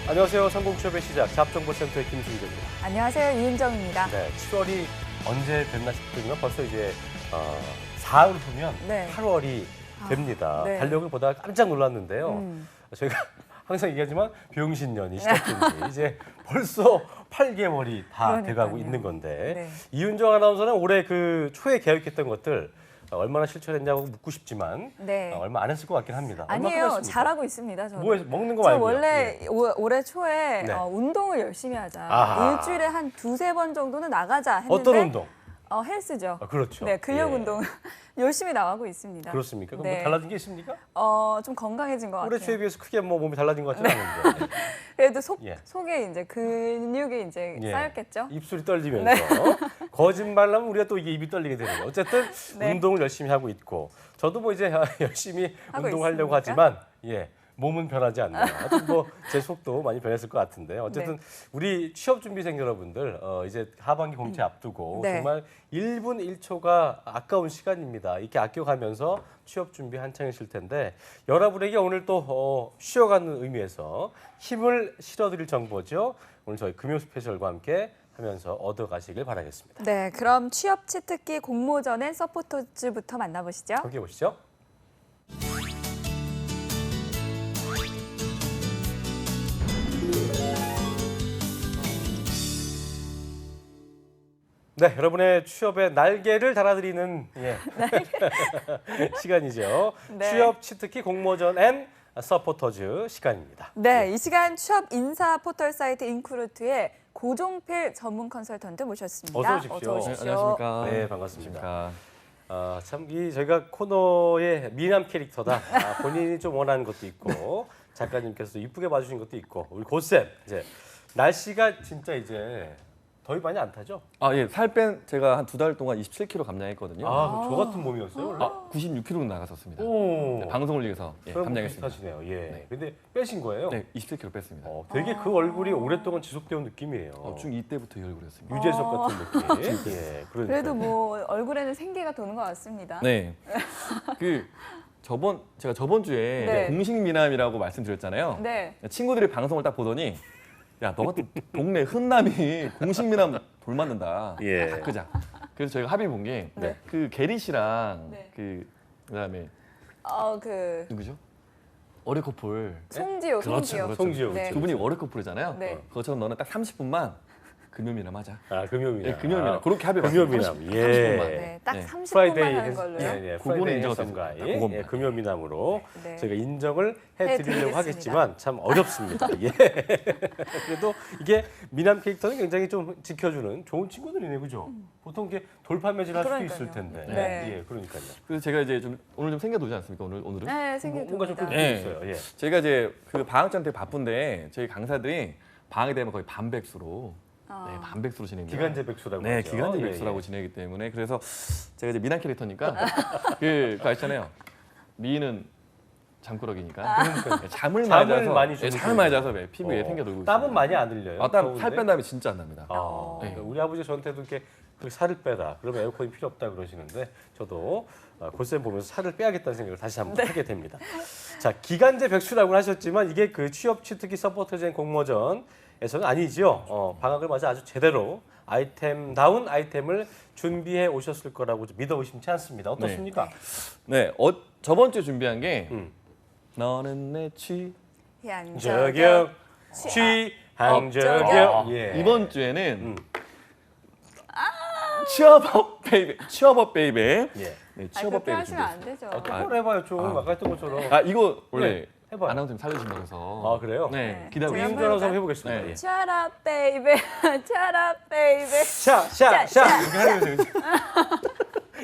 안녕하세요. 성공취업의 시작 잡정보센터의 김승재입니다. 안녕하세요. 이은정입니다. 네, 7월이 언제 됐나 싶더니만 벌써 이제 사흘 후면 네. 8월이 됩니다. 네. 달력을 보다가 깜짝 놀랐는데요. 저희가 항상 얘기하지만 병신년이 시작된 지 이제 벌써 8개월이 다 그러니까요. 돼가고 있는 건데 네. 이윤정 아나운서는 올해 그 초에 계획했던 것들 얼마나 실천했냐고 묻고 싶지만 네. 얼마 안 했을 것 같긴 합니다. 아니에요. 얼마큼 했습니까? 잘하고 있습니다. 저는. 뭐 먹는 거 저 말고요. 원래 예. 올해 초에 네. 운동을 열심히 하자. 아하. 일주일에 한 두세 번 정도는 나가자 했는데 어떤 운동? 헬스죠. 그렇죠. 네, 근력 예. 운동 열심히 나가고 있습니다. 그렇습니까? 그럼 네. 뭐 달라진 게 있습니까? 좀 건강해진 것 올해 같아요. 초에 비해서 크게 뭐 몸이 달라진 것 같지는 않은데 그래도 예. 속에 이제 근육이 이제 예. 쌓였겠죠. 입술이 떨리면서 거짓말하면 우리가 또 이게 입이 떨리게 되는 거예요. 어쨌든 네. 운동을 열심히 하고 있고 저도 뭐 이제 열심히 하고 운동하려고 있습니까? 하지만 몸은 변하지 않네요. 하여튼 뭐 제 속도 많이 변했을 것 같은데 어쨌든 네. 우리 취업준비생 여러분들 이제 하반기 공채 앞두고 네. 정말 1분 1초가 아까운 시간입니다. 이렇게 아껴가면서 취업 준비 한창이실 텐데 여러분에게 오늘 또 쉬어가는 의미에서 힘을 실어드릴 정보죠. 오늘 저희 금요 스페셜과 함께 하면서 얻어가시길 바라겠습니다. 네, 그럼 취업 치트키 공모전의 서포터즈부터 만나보시죠. 함께 보시죠. 네, 여러분의 취업에 날개를 달아드리는 시간이죠. 네. 취업 치트키 공모전 앤 서포터즈 시간입니다. 네, 이 시간 취업 인사 포털 사이트 인크루트의 고종필 전문 컨설턴트 모셨습니다. 어서 오십시오. 어서 오십시오. 네, 안녕하십니까. 네, 반갑습니다. 안녕하십니까. 참 저희가 코너의 미남 캐릭터다. 본인이 좀 원하는 것도 있고 작가님께서도 이쁘게 봐주신 것도 있고 우리 고쌤 이제 날씨가 진짜 이제 더위 많이 안 타죠? 예, 살 뺀 제가 한 2달 동안 27kg 감량했거든요. 그럼 저 같은 몸이었어요 원래? 96kg 나갔었습니다. 오. 네, 방송을 위해서 그럼 감량했습니다. 비슷하시네요. 예. 네. 근데 빼신 거예요? 네, 27kg 뺐습니다. 되게 그 얼굴이 오랫동안 지속되온 느낌이에요. 중2 때부터 이 얼굴이었습니다. 유재석 같은 느낌. 예. 그러니까요. 그래도 뭐 얼굴에는 생기가 도는 것 같습니다. 네. 제가 저번 주에 네. 공식 미남이라고 말씀드렸잖아요. 네. 친구들이 방송을 딱 보더니 야, 너 같은 동네 흔남이 공식 미남 돌맞는다. 예. 바꾸자. 그래서 저희가 합의 본 게 네. 그 게리 씨랑 네. 그다음에 누구죠? 어뢰 커플. 송지효, 그렇죠, 송지효. 그렇죠. 송지효. 네. 두 분이 어뢰 커플이잖아요. 네. 그것처럼 너는 딱 30분만 금요미남 하자. 금요미남. 네, 금요미남. 그렇게 합의 봤습니다. 금요미남. 30분. 예. 30분만. 네, 딱 네. 30분만 프라이데이 하는 걸로요. 그거는 프라이데이 인정을 해성가이 했습니다. 그것만. 금요미남으로 네. 저희가 인정을 해드리려고 해드리겠습니다. 하겠지만 참 어렵습니다. 예. 그래도 이게 미남 캐릭터는 굉장히 좀 지켜주는 좋은 친구들이네, 그죠? 보통 이게 돌팔매질 할 수도 그러니까요. 있을 텐데. 네. 예, 그러니까요. 그래서 제가 이제 오늘 좀 생겨도지 않습니까? 오늘은? 네, 생긴 뭔가 좀 겁니다. 그런 게 네. 있어요. 예. 저희가 이제 그 방학 전 되게 바쁜데 저희 강사들이 방학이 되면 거의 반백수로 반백수로 진행돼요. 기간제 백수라고 네, 하죠. 기간제 예, 백수라고 예. 지내기 때문에 그래서 제가 이제 미남 캐릭터니까 그거 아시잖아요. 미는 잠꾸러기니까 잠을 많이 네, 주무시는 잠을 많이 자서 피부에 어. 생겨 돌고 있어요. 땀은 많이 안 흘려요. 땀 살 더운데? 뺀 다음에 진짜 안 납니다. 네. 우리 아버지 저한테도 이렇게 그 살을 빼라. 그러면 에어컨이 필요 없다 그러시는데 저도 고쌤 보면서 살을 빼야겠다는 생각을 다시 한번 하게 됩니다. 자, 기간제 백수라고 하셨지만 이게 그 취업 치트키 서포터즈 공모전에서는 아니죠. 방학을 맞아 아주 제대로 아이템다운 아이템을 준비해 오셨을 거라고 믿어 의심치 않습니다. 어떻습니까? 네, 저번 주에 준비한 게 음. 너는 내 저격, 취향저격. 예. 이번 주에는 취업업 베이베. 예. 네, 아, 취업업 그렇게 베이베 하시면 준비했어요. 안 되죠. 한번 해봐요, 좀. 아까 했던 것처럼. 이거 원래 네, 해봐요. 아나운서님 살려주신다고 해서. 그래요? 네, 기다리고 제가 있습니다. 이윤주 아나운서 한번 해보겠습니다. 네. 예. 차라 베이베, 차라 베이베. 샤 이렇게 하면서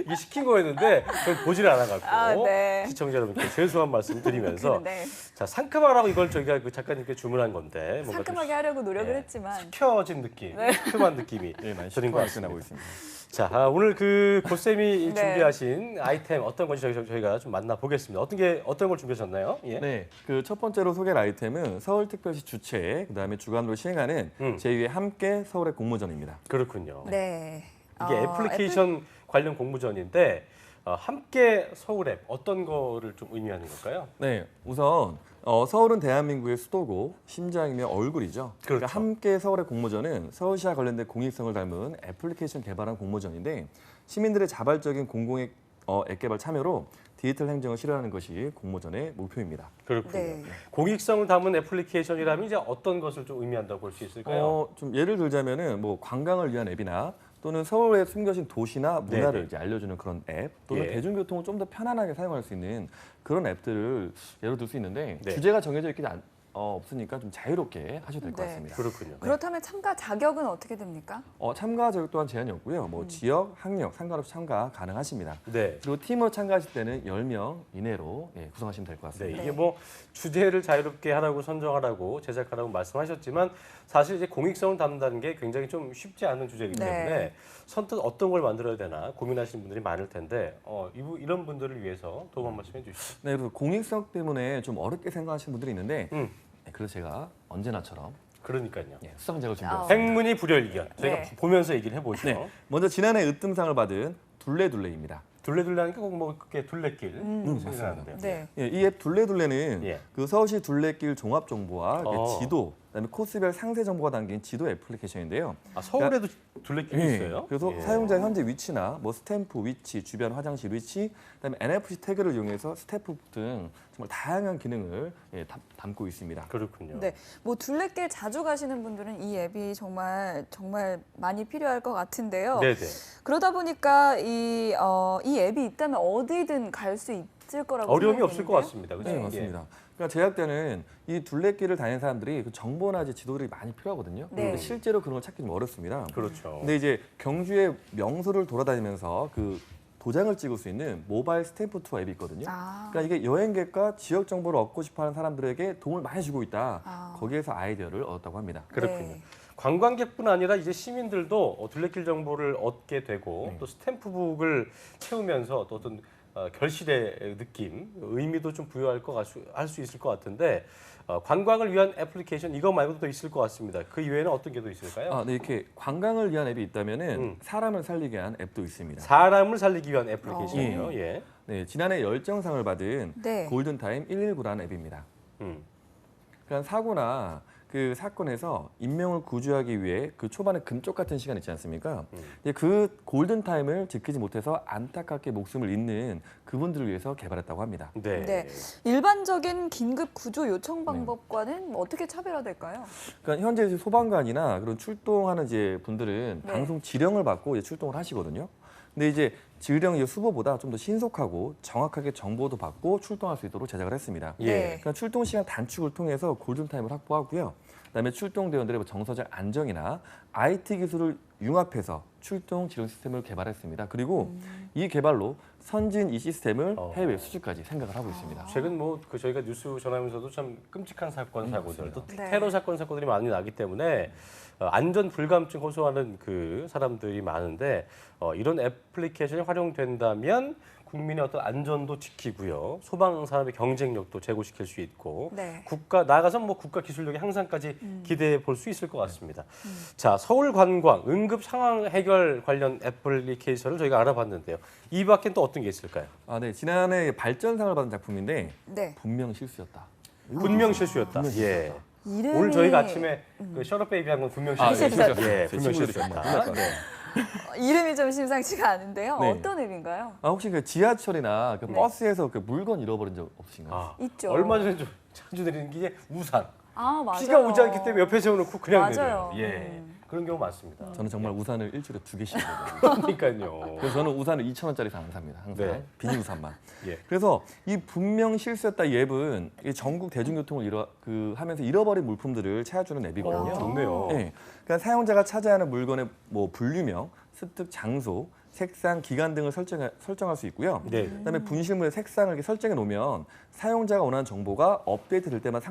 이게 시킨 거였는데 그걸 보지를 않아갖고 네. 시청자 여러분께 죄송한 말씀 드리면서 네. 자 상큼하라고 이걸 저희가 그 작가님께 주문한 건데 뭔가 상큼하게 하려고 노력을 네. 했지만 켜진 느낌, 상큼한 느낌이 네, 많이 드린 것 시끄러워 나고 같습니다. 있습니다. 자 오늘 그 고쌤이 네. 준비하신 아이템 어떤 건지 저희가 좀 만나보겠습니다. 어떤 걸 준비하셨나요? 예. 네, 그 첫 번째로 소개할 아이템은 서울특별시 주최, 그다음에 주관으로 시행하는 제2회 함께 서울의 공모전입니다. 그렇군요. 네. 이게 애플리케이션 관련 공모전인데 함께 서울 앱 어떤 거를 좀 의미하는 걸까요? 네, 우선 서울은 대한민국의 수도고 심장이며 얼굴이죠. 그러니까 그렇죠. 함께 서울의 공모전은 서울시와 관련된 공익성을 담은 애플리케이션 개발한 공모전인데 시민들의 자발적인 공공의 앱 개발 참여로 디지털 행정을 실현하는 것이 공모전의 목표입니다. 그렇군요. 네. 공익성을 담은 애플리케이션이라면 이제 어떤 것을 좀 의미한다고 볼 수 있을까요? 좀 예를 들자면은 뭐 관광을 위한 앱이나 또는 서울에 숨겨진 도시나 문화를 네네. 이제 알려주는 그런 앱 또는 예. 대중교통을 좀 더 편안하게 사용할 수 있는 그런 앱들을 예로 들 수 있는데 네. 주제가 정해져 있지 없으니까 좀 자유롭게 하셔도 될 것 네. 같습니다. 그렇군요. 그렇다면 참가 자격은 어떻게 됩니까? 참가 자격 또한 제한이 없고요. 뭐 지역, 학력 상관없이 참가 가능하십니다. 네. 그리고 팀으로 참가하실 때는 10명 이내로 구성하시면 될 것 네, 같습니다. 이게 뭐 주제를 자유롭게 하라고 선정하라고 제작하라고 말씀하셨지만 사실 이제 공익성을 담는다는 게 굉장히 좀 쉽지 않은 주제이기 네. 때문에 선뜻 어떤 걸 만들어야 되나 고민하시는 분들이 많을 텐데 이런 분들을 위해서 도움 한 말씀 해주시죠. 네, 그래서 공익성 때문에 좀 어렵게 생각하시는 분들이 있는데 네, 그래서 제가 언제나처럼 그러니까요. 수상작을 준비했습니다. 행문이 불여일견 저희가 네. 보면서 얘기를 해보죠. 네, 먼저 지난해 으뜸상을 받은 둘레둘레입니다. 둘레둘레하니까 꼭 뭐 그게 둘레길 생각하는데요. 네. 이 앱 둘레둘레는 예. 그 서울시 둘레길 종합 정보와 어. 지도, 그다음에 코스별 상세 정보가 담긴 지도 애플리케이션인데요. 서울에도 둘레길이 예, 있어요. 그래서 예. 사용자 현재 위치나 뭐 스탬프 위치, 주변 화장실 위치, 그다음에 NFC 태그를 이용해서 스탬프 등 정말 다양한 기능을 담고 있습니다. 그렇군요. 네, 뭐 둘레길 자주 가시는 분들은 이 앱이 정말 많이 필요할 것 같은데요. 네네. 그러다 보니까 이 앱이 있다면 어디든 갈 수 있을 거라고 어려움이 생각이 없을 것 되는데요. 같습니다. 그죠? 네, 예. 맞습니다. 그러니까 제작 때는 이 둘레길을 다니는 사람들이 그 정보나 이제 지도들이 많이 필요하거든요. 네. 근데 실제로 그런 걸 찾기 좀 어렵습니다. 그렇죠. 근데 이제 경주의 명소를 돌아다니면서 그 도장을 찍을 수 있는 모바일 스탬프 투어 앱이 있거든요. 아, 그러니까 이게 여행객과 지역 정보를 얻고 싶어하는 사람들에게 도움을 많이 주고 있다. 아. 거기에서 아이디어를 얻었다고 합니다. 그렇군요. 네. 관광객뿐 아니라 이제 시민들도 둘레길 정보를 얻게 되고 네. 또 스탬프북을 채우면서 또 어떤 결실의 느낌, 의미도 좀 부여할 할 수 있을 것 같은데 관광을 위한 애플리케이션 이거 말고도 또 있을 것 같습니다. 그 이외에는 어떤 게 더 있을까요? 네, 이렇게 관광을 위한 앱이 있다면은 사람을 살리게 한 앱도 있습니다. 사람을 살리기 위한 애플리케이션이요. 어. 예. 네, 지난해 열정상을 받은 네. 골든타임 119라는 앱입니다. 음. 그러니까 사고나 그 사건에서 인명을 구조하기 위해 그 초반에 금쪽 같은 시간 있지 않습니까? 근데 그 골든 타임을 지키지 못해서 안타깝게 목숨을 잃는 그분들을 위해서 개발했다고 합니다. 네. 네. 일반적인 긴급 구조 요청 방법과는 어떻게 차별화될까요? 그러니까 현재 이제 소방관이나 그런 출동하는 이제 분들은 네. 방송 지령을 받고 이제 출동을 하시거든요. 근데 이제 지령 이제 수보보다 좀 더 신속하고 정확하게 정보도 받고 출동할 수 있도록 제작을 했습니다. 예. 네. 그러니까 출동 시간 단축을 통해서 골든 타임을 확보하고요. 그다음에 출동 대원들의 뭐 정서적 안정이나 IT 기술을 융합해서 출동 지령 시스템을 개발했습니다. 그리고 이 개발로 선진 이 시스템을 해외 수주까지 생각을 하고 있습니다. 최근 뭐 저희가 뉴스 전하면서도 참 끔찍한 사건 사고들 또 네. 테러 사건 사고들이 많이 나기 때문에 안전 불감증 호소하는 그 사람들이 많은데 이런 애플리케이션이 활용된다면 국민의 어떤 안전도 지키고요, 소방 사람의 경쟁력도 제고시킬 수 있고 네. 나아가서 뭐 국가 기술력의 향상까지 기대해 볼 수 있을 것 같습니다. 자, 서울 관광 응급 상황 해결 관련 애플리케이션을 저희가 알아봤는데요. 이 밖엔 또 어떤 게 있을까요? 네, 지난해 발전상을 받은 작품인데 네. 분명 실수였다. 분명 실수였다. 분명 예. 이름이 오늘 저희가 아침에 그 셔럿 베이비 한 건 분명 실수였다. 실수였어요. 예, 제 분명 친구들이 실수였다. 정말 네. 이름이 좀 심상치가 않은데요. 네. 어떤 앱인가요? 혹시 그 지하철이나 그 네. 버스에서 그 물건 잃어버린 적 없으신가요? 아, 있죠. 얼마 전에 좀 자주 내리는 게 우산. 아, 맞아요. 비가 오지 않기 때문에 옆에 세워놓고 그냥 맞아요. 내려요. 예. 그런 경우 많습니다. 저는 정말 우산을 일주일에 2개씩 입거든요. 그러니까요. 그래서 저는 우산을 2,000원짜리 안 삽니다. 항상 네. 비닐 우산만. 예. 그래서 이 분명 실수였다 이 앱은 이 전국 대중교통을 하면서 잃어버린 물품들을 찾아주는 앱이거든요. 좋네요. 네. 그러니까 사용자가 차지하야 하는 물건의 뭐 분류명, 습득 장소, 색상, 기간 등을 설정할 수 있고요. 네. 그다음에 분실물의 색상을 이렇게 설정해 놓으면 사용자가 원하는 정보가 업데이트될 때만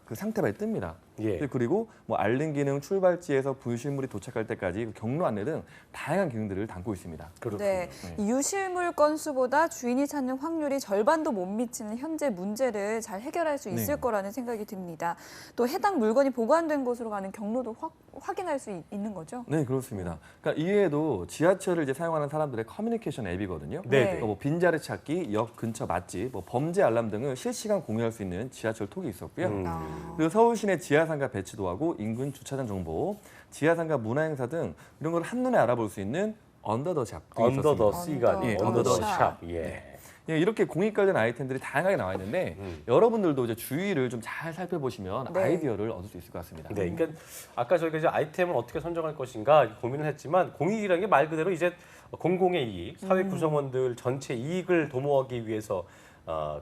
그 상태방에 뜹니다. 예. 그리고 뭐 알림 기능, 출발지에서 분실물이 도착할 때까지 그 경로 안내 등 다양한 기능들을 담고 있습니다. 그렇군요. 네, 이 유실물 건수보다 주인이 찾는 확률이 절반도 못 미치는 현재 문제를 잘 해결할 수 있을 네. 거라는 생각이 듭니다. 또 해당 물건이 보관된 곳으로 가는 경로도 확인할 수 있는 거죠? 네, 그렇습니다. 그러니까 이외에도 지하철을 이제 사용하는 사람들의 커뮤니케이션 앱이거든요. 네. 그러니까 뭐 빈자리 찾기, 역 근처 맛집, 뭐 범죄 알람 등을 실시간 공유할 수 있는 지하철 톡이 있었고요. 아. 그리고 서울시내 지하상가 배치도 하고 인근 주차장 정보, 지하상가 문화행사 등 이런 걸 한눈에 알아볼 수 있는 언더 더 샵 등이 언더 더 있었습니다. C가 예, 언더 더 언더 샵. 예. 예, 이렇게 공익 관련 아이템들이 다양하게 나와 있는데 여러분들도 이제 주의를 좀 잘 살펴보시면 네. 아이디어를 얻을 수 있을 것 같습니다. 네, 그러니까 아까 저희가 이제 아이템을 어떻게 선정할 것인가 고민을 했지만 공익이라는 게 말 그대로 이제 공공의 이익, 사회 구성원들 전체 이익을 도모하기 위해서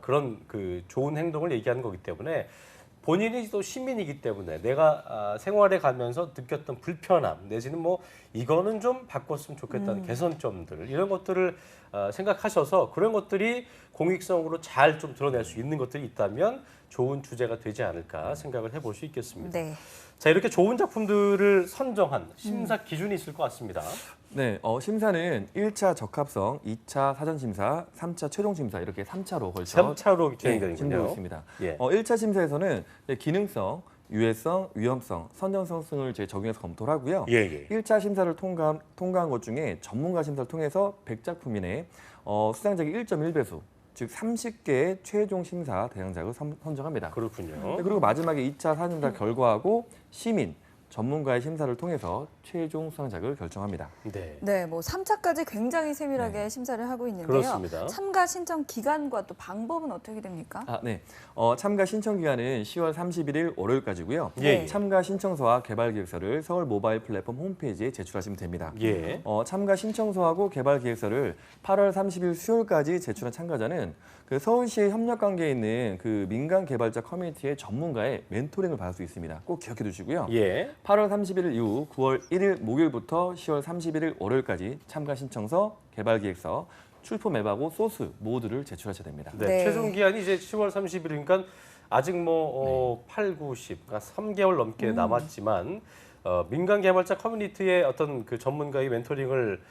그런 그 좋은 행동을 얘기하는 거기 때문에 본인이 또 시민이기 때문에 내가 생활에 가면서 느꼈던 불편함 내지는 뭐 이거는 좀 바꿨으면 좋겠다는 개선점들 이런 것들을 생각하셔서 그런 것들이 공익성으로 잘 좀 드러낼 수 있는 것들이 있다면 좋은 주제가 되지 않을까 생각을 해볼 수 있겠습니다. 네. 자, 이렇게 좋은 작품들을 선정한 심사 기준이 있을 것 같습니다. 네, 심사는 1차 적합성, 2차 사전심사, 3차 최종심사 이렇게 3차로 걸쳐 3차로 진행되고 진행되는군요. 있습니다. 예. 1차 심사에서는 기능성, 유해성, 위험성, 선정성 등을 이제 적용해서 검토를 하고요. 예, 예. 1차 심사를 통과한 것 중에 전문가 심사를 통해서 100작품 이내 수상작의 1.1배수, 즉 30개의 최종 심사 대상작을 선정합니다. 그렇군요. 네, 그리고 마지막에 2차 사전심사 결과하고 시민, 전문가의 심사를 통해서 최종 수상작을 결정합니다. 네. 네, 뭐 3차까지 굉장히 세밀하게 심사를 하고 있는데요. 그렇습니다. 참가 신청 기간과 또 방법은 어떻게 됩니까? 네. 참가 신청 기간은 10월 31일 월요일까지고요. 예, 예. 참가 신청서와 개발 기획서를 서울 모바일 플랫폼 홈페이지에 제출하시면 됩니다. 예. 참가 신청서하고 개발 기획서를 8월 30일 수요일까지 제출한 참가자는 그 서울시의 협력 관계에 있는 그 민간 개발자 커뮤니티의 전문가의 멘토링을 받을 수 있습니다. 꼭 기억해 두시고요. 예. 8월 31일 이후 9월 1일 목요일부터 10월 31일 월요일까지 참가 신청서, 개발 기획서, 출품 앱하고 소스 모두를 제출하셔야 됩니다. 네. 네. 최종 기한이 이제 10월 30일이니까 아직 뭐 8, 9, 10, 그러니까 3개월 넘게 남았지만 민간 개발자 커뮤니티의 어떤 그 전문가의 멘토링을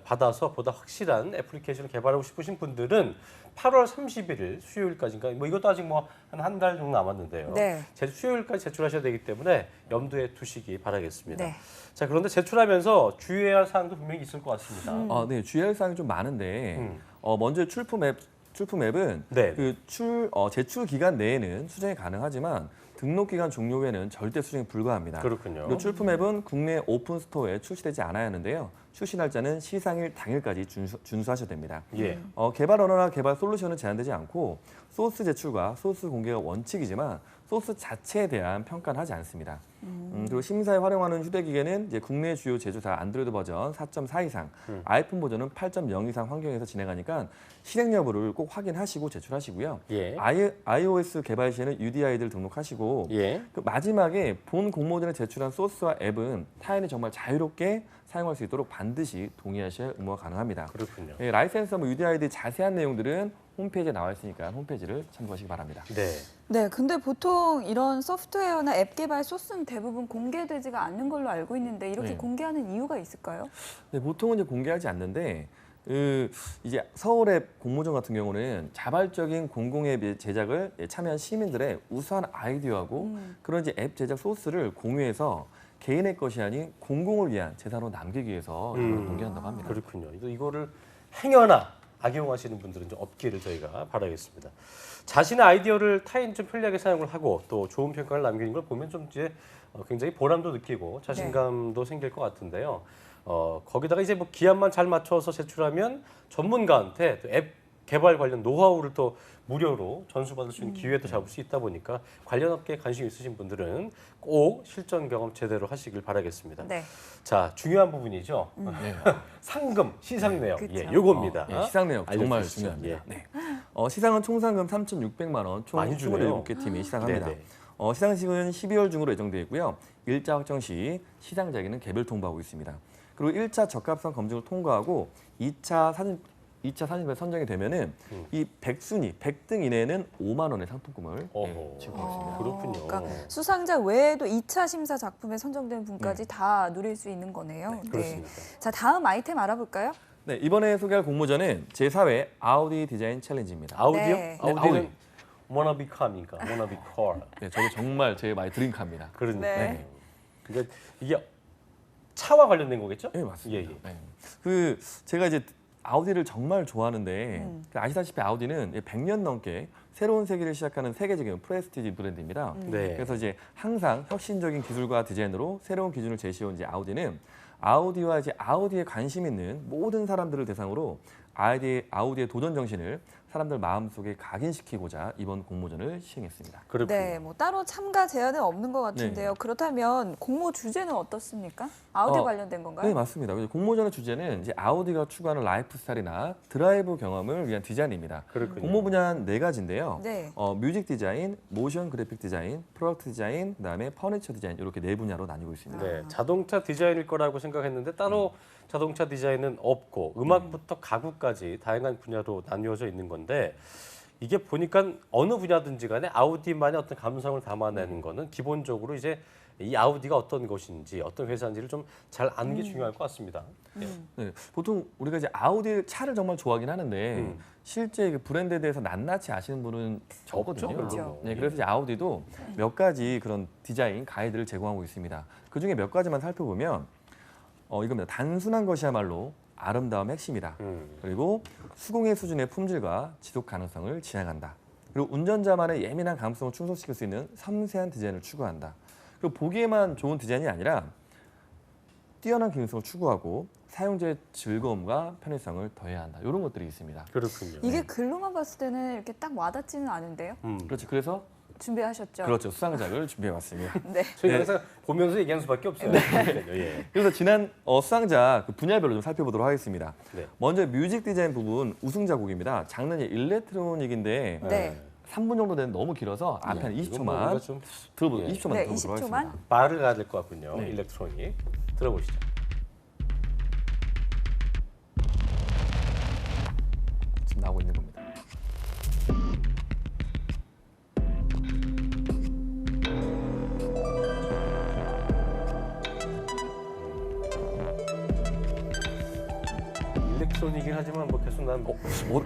받아서 보다 확실한 애플리케이션을 개발하고 싶으신 분들은 8월 31일 수요일까지인가 뭐 이것도 아직 뭐 한 달 정도 남았는데요. 네. 수요일까지 제출하셔야 되기 때문에 염두에 두시기 바라겠습니다. 네. 자, 그런데 제출하면서 주의해야 할 사항도 분명히 있을 것 같습니다. 네, 주의할 사항이 좀 많은데 먼저 출품 앱은 네. 제출 기간 내에는 수정이 가능하지만 등록 기간 종료 후에는 절대 수정이 불가합니다. 그렇군요. 그리고 출품 앱은 국내 오픈 스토어에 출시되지 않아야 하는데요. 출시 날짜는 시상일 당일까지 준수하셔야 됩니다. 예. 개발 언어나 개발 솔루션은 제한되지 않고 소스 제출과 소스 공개가 원칙이지만 소스 자체에 대한 평가는 하지 않습니다. 그리고 심사에 활용하는 휴대기계는 이제 국내 주요 제조사 안드로이드 버전 4.4 이상, 아이폰 버전은 8.0 이상 환경에서 진행하니까 실행 여부를 꼭 확인하시고 제출하시고요. 예. iOS 개발 시에는 UDI들 등록하시고 예. 그 마지막에 본 공모전에 제출한 소스와 앱은 타인이 정말 자유롭게 사용할 수 있도록 반드시 동의하셔야 의무가 가능합니다. 그렇군요. 라이센스와 UDID 자세한 내용들은 홈페이지에 나와 있으니까 홈페이지를 참고하시기 바랍니다. 네. 네, 근데 보통 이런 소프트웨어나 앱 개발 소스는 대부분 공개되지가 않는 걸로 알고 있는데 이렇게 네. 공개하는 이유가 있을까요? 네, 보통은 이제 공개하지 않는데 이제 서울의 공모전 같은 경우는 자발적인 공공앱 제작을 참여한 시민들의 우수한 아이디어하고 그런 이제 앱 제작 소스를 공유해서 개인의 것이 아닌 공공을 위한 재산으로 남기기 위해서 이걸 공개한다고 합니다. 그렇군요. 이거를 행여나 악용하시는 분들은 좀 없기를 저희가 바라겠습니다. 자신의 아이디어를 타인 좀 편리하게 사용을 하고 또 좋은 평가를 남기는 걸 보면 좀 이제 굉장히 보람도 느끼고 자신감도 생길 것 같은데요. 거기다가 이제 뭐 기한만 잘 맞춰서 제출하면 전문가한테 또 앱 개발 관련 노하우를 또 무료로 전수받을 수 있는 기회도 잡을 수 있다 보니까 관련 업계에 관심 있으신 분들은 꼭 실전 경험 제대로 하시길 바라겠습니다. 네. 자, 중요한 부분이죠. 네. 상금, 시상 내역. 그쵸. 예, 요겁니다. 시상 내역 정말 알려주시죠. 중요합니다. 예. 네. 시상은 총 상금 3,600만 원, 총 많이 주네요. 27개 팀이 시상합니다. 네네. 시상식은 12월 중으로 예정되어 있고요. 일자 확정 시 시상자에게는 개별 통보하고 있습니다. 그리고 1차 적합성 검증을 통과하고 2차 2차 산입에 선정이 되면은 이 100순위, 100등 이내에는 5만 원의 상품권을 어허. 지고 있습니다. 그렇군요. 그러니까 수상자 외에도 2차 심사 작품에 선정된 분까지 다 누릴 수 있는 거네요. 그렇습니다. 자, 다음 아이템 알아볼까요? 네, 이번에 소개할 공모전은 제4회 아우디 디자인 챌린지입니다. 아우디요? 네. 아우디는 아우디. wannabe car입니까? wannabe car. 네, 저도 정말 제 마이 드림카입니다. 네. 그러니까. 그러니까 이게 차와 관련된 거겠죠? 네, 맞습니다. 예, 예. 네. 그 제가 이제 아우디를 정말 좋아하는데 그 아시다시피 아우디는 100년 넘게 새로운 세계를 시작하는 세계적인 프레스티지 브랜드입니다. 네. 그래서 이제 항상 혁신적인 기술과 디자인으로 새로운 기준을 제시해온 이제 아우디는 아우디와 이제 아우디에 관심 있는 모든 사람들을 대상으로 아우디의 도전 정신을 사람들 마음속에 각인시키고자 이번 공모전을 시행했습니다. 그렇군요. 네, 뭐 따로 참가 제한은 없는 것 같은데요. 네. 그렇다면 공모 주제는 어떻습니까? 아우디 관련된 건가요? 네, 맞습니다. 공모전의 주제는 이제 아우디가 추구하는 라이프 스타일이나 드라이브 경험을 위한 디자인입니다. 그렇군요. 공모 분야는 4가지인데요. 네. 뮤직 디자인, 모션 그래픽 디자인, 프로덕트 디자인, 그다음에 퍼니처 디자인 이렇게 4분야로 나뉘고 있습니다. 네, 자동차 디자인일 거라고 생각했는데 따로 자동차 디자인은 없고 음악부터 가구까지 다양한 분야로 나뉘어져 있는 건데 이게 보니까 어느 분야든지 간에 아우디만의 어떤 감성을 담아내는 거는 기본적으로 이제 이 아우디가 어떤 것인지 어떤 회사인지를 좀 잘 아는 게 중요할 것 같습니다. 네, 보통 우리가 이제 아우디 차를 정말 좋아하긴 하는데 음. 실제 그 브랜드에 대해서 낱낱이 아시는 분은 적거든요. 그렇죠. 네, 그래서 이제 아우디도 몇 가지 그런 디자인 가이드를 제공하고 있습니다. 그 중에 몇 가지만 살펴보면 이겁니다. 단순한 것이야말로 아름다움의 핵심이다. 그리고 수공예 수준의 품질과 지속 가능성을 지향한다. 그리고 운전자만의 예민한 감성을 충족시킬 수 있는 섬세한 디자인을 추구한다. 그리고 보기에만 좋은 디자인이 아니라 뛰어난 기능성을 추구하고 사용자의 즐거움과 편의성을 더해야 한다. 이런 것들이 있습니다. 그렇군요. 이게 글로만 봤을 때는 이렇게 딱 와닿지는 않은데요. 그렇죠. 그래서 준비하셨죠? 그렇죠. 수상작을 준비해봤습니다. 네. 저희 네. 항상 보면서 얘기하는 수밖에 없어요. 예. 그래서 지난 수상작 그 분야별로 좀 살펴보도록 하겠습니다. 네. 먼저 뮤직 디자인 부분 우승작곡입니다. 장르는 일렉트로닉인데 네. 3분 정도 되는 너무 길어서 앞에 한 이건 뭐 우리가 20초만 좀 들어보도록 예. 20초만 네, 들어보도록 20초만. 하겠습니다. 말을 가야 될 것 같군요. 네. 일렉트로닉 들어보시죠. 지금 나오고 있는 겁니다. 일렉트로닉이긴 하지만 뭐 계속 난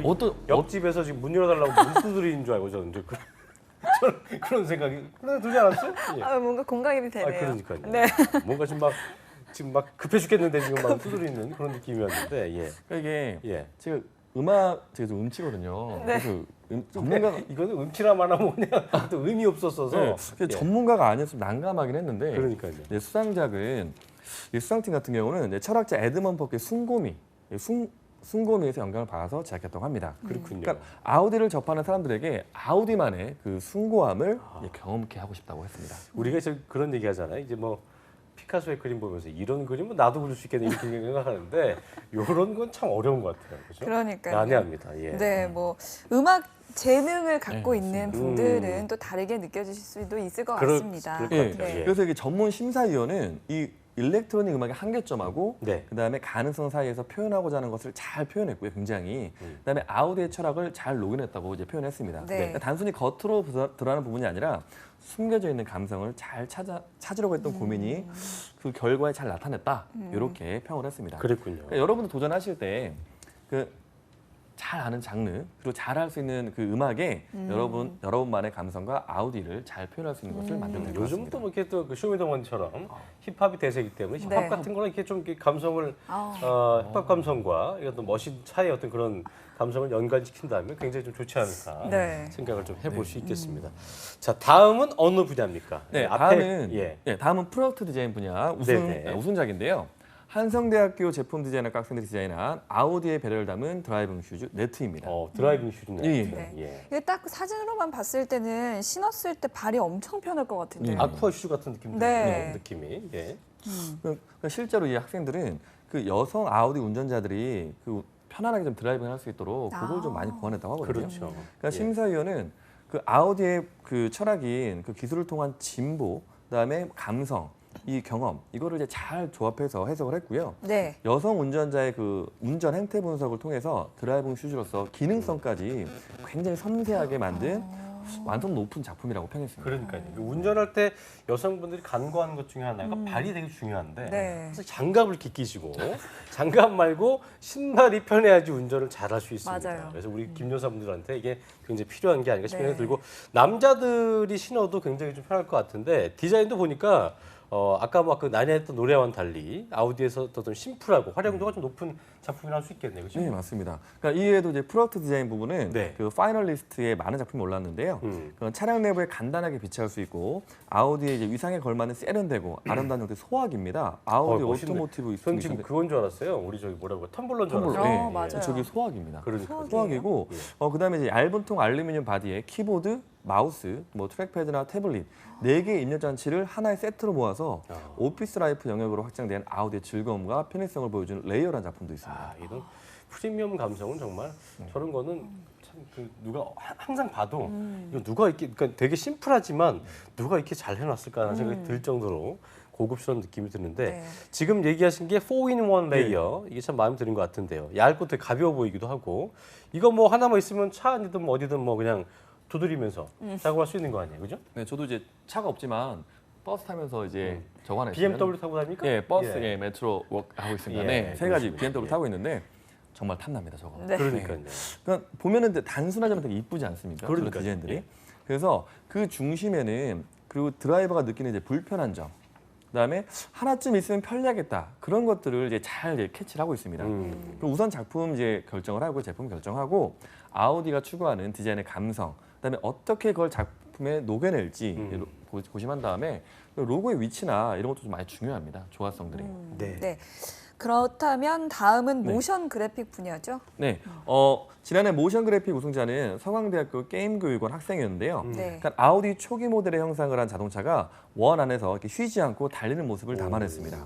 어떤 옆집에서 지금 문 열어달라고 문 두드리는 줄 알고 저는 저는 그런 생각이 들지 않았어요? 예. 아, 뭔가 공감이 되네요. 그러니까요. 네. 뭔가 지금 막 급해 죽겠는데 지금 막 두드리는 그런 느낌이었는데 예. 그러니까 이게 예. 제가 제가 좀 음치거든요. 네. 그래서 전문가가 이거는 음치라만 하면 그냥 또 의미 없었어서 네, 예. 전문가가 아니었으면 난감하긴 했는데 그러니까요. 네, 수상작은 이 수상팀 같은 경우는 이제 철학자 에드먼 버크의 순고미에서 영감을 받아서 제작했다고 합니다. 그렇군요. 그러니까 아우디를 접하는 사람들에게 아우디만의 그 숭고함을 이제 경험케 하고 싶다고 했습니다. 우리가 지금 그런 얘기 하잖아요. 이제 뭐 피카소의 그림 보면서 이런 그림은 나도 그릴 수 있겠네 이렇게 생각하는데 이런 건 참 어려운 것 같아요. 그렇죠? 그러니까요. 난해합니다. 예. 네, 뭐 음악 재능을 갖고 네, 있는 맞습니다. 분들은 또 다르게 느껴지실 수도 있을 것 그럴 같습니다. 것 예, 같아요. 예. 그래서 이게 전문 심사위원은 이 일렉트로닉 음악의 한계점하고 네. 그다음에 가능성 사이에서 표현하고자 하는 것을 잘 표현했고요, 굉장히. 그다음에 아우디의 철학을 잘 녹여냈다고 이제 표현했습니다. 네. 그러니까 단순히 겉으로 드러나는 부분이 아니라 숨겨져 있는 감성을 잘 찾으려고 했던 고민이 그 결과에 잘 나타냈다. 이렇게 평을 했습니다. 그랬군요. 그러니까 여러분도 도전하실 때 그 잘 아는 장르 그리고 잘 할 수 있는 그 음악에 여러분만의 감성과 아우디를 잘 표현할 수 있는 것을 만들면 될 것 요즘 같습니다. 또 뭐 이렇게 또 그 쇼미더머니처럼 힙합이 대세이기 때문에 힙합 네. 같은 거는 이렇게 좀 이렇게 감성을 아. 힙합 감성과 어떤 머신 차의 어떤 그런 감성을 연관시킨다면 굉장히 좀 좋지 않을까 네. 생각을 좀 해볼 수 있겠습니다. 자 다음은 어느 분야입니까? 네, 앞에 다음은 프로덕트 디자인 분야 네네. 우승작인데요. 한성대학교 제품 디자이너 학생들이 디자인한 아우디의 배려를 담은 드라이빙 슈즈 네트입니다. 드라이빙 슈즈네. 예, 예. 네. 예. 이게 딱 사진으로만 봤을 때는 신었을 때 발이 엄청 편할 것 같은데. 예. 아쿠아 슈즈 같은 느낌 네. 느낌이. 예. 그러니까 실제로 이 학생들은 그 여성 아우디 운전자들이 그 편안하게 좀 드라이빙을 할 수 있도록 그걸 좀 많이 고안했다고 하거든요. 그렇죠. 그러니까 심사위원은 그 아우디의 그 철학인 그 기술을 통한 진보, 그다음에 감성, 이 경험 이거를 이제 잘 조합해서 해석을 했고요. 네. 여성 운전자의 그 운전 행태 분석을 통해서 드라이빙 슈즈로서 기능성까지 굉장히 섬세하게 만든 완성 높은 작품이라고 평했습니다. 그러니까요. 운전할 때 여성분들이 간과하는 것 중에 하나가 발이 되게 중요한데 네. 그래서 장갑을 이렇게 끼시고 장갑 말고 신발이 편해야지 운전을 잘할 수 있습니다. 맞아요. 그래서 우리 김 여사분들한테 이게 굉장히 필요한 게 아닌가 싶은 네. 생각이 들고 남자들이 신어도 굉장히 좀 편할 것 같은데 디자인도 보니까 아까 막 그 난해했던 노래와는 달리 아우디에서 어떤 심플하고 활용도가 좀 높은 작품이라 할 수 있겠네요. 그렇죠? 네, 맞습니다. 그러니까 이외에도 이제 프로덕트 디자인 부분은 네. 그 파이널리스트에 많은 작품이 올랐는데요. 그건 차량 내부에 간단하게 비치할 수 있고 아우디의 이제 위상에 걸맞는 세련되고 아름다운 형태의 소화기입니다. 아우디 멋있네. 오토모티브 전 지금 그건 줄 알았어요. 우리 저기 뭐라고 텀블러인 줄 알았어요. 텀블러. 맞아요. 저기 소화기입니다. 그러니까. 소화기. 소화기고 예. 그다음에 이제 얇은 통 알루미늄 바디에 키보드, 마우스, 뭐 트랙패드나 태블릿 4개의 입력 장치를 하나의 세트로 모아서 오피스 라이프 영역으로 확장된 아우디의 즐거움과 편의성을 보여주는 레이어란 작품도 있습니다. 아, 이런 프리미엄 감성은 정말 저런 거는 참 그 누가 항상 봐도 이거 누가 이렇게 그러니까 되게 심플하지만 누가 이렇게 잘 해놨을까라는 생각이 들 정도로 고급스러운 느낌이 드는데 네. 지금 얘기하신 게 4in1 레이어 이게 참 마음에 드는 것 같은데요. 얇고 되게 가벼워 보이기도 하고 이거 뭐 하나만 있으면 차 안이든 뭐 어디든 뭐 그냥 두드리면서 작업할 수 있는 거 아니에요, 그죠? 네, 저도 이제 차가 없지만 버스 타면서 이제 저거 하나 BMW 타고 다닙니까? 예, 버스, 예, 메트로 워크 하고 있습니다. 예, 네, 세 가지 그렇습니다. BMW 예. 타고 있는데 정말 탐납니다, 저거. 네. 그러니까요. 그러니까 보면은 단순하지만 되게 이쁘지 않습니까? 그런 그러니까요. 디자인들이. 예. 그래서 그 중심에는 그리고 드라이버가 느끼는 이제 불편한 점, 그다음에 하나쯤 있으면 편리하겠다 그런 것들을 이제 잘 이제 캐치를 하고 있습니다. 그럼 우선 작품 이제 결정을 하고 제품 결정하고 아우디가 추구하는 디자인의 감성, 그다음에 어떻게 그걸 작품에 녹여낼지 고심한 다음에 로고의 위치나 이런 것도 좀 많이 중요합니다. 조화성들이. 네. 네. 그렇다면 다음은 네. 모션 그래픽 분야죠. 네, 지난해 모션 그래픽 우승자는 서강대학교 게임교육원 학생이었는데요. 네. 그러니까 아우디 초기 모델의 형상을 한 자동차가 원 안에서 이렇게 쉬지 않고 달리는 모습을 담아냈습니다.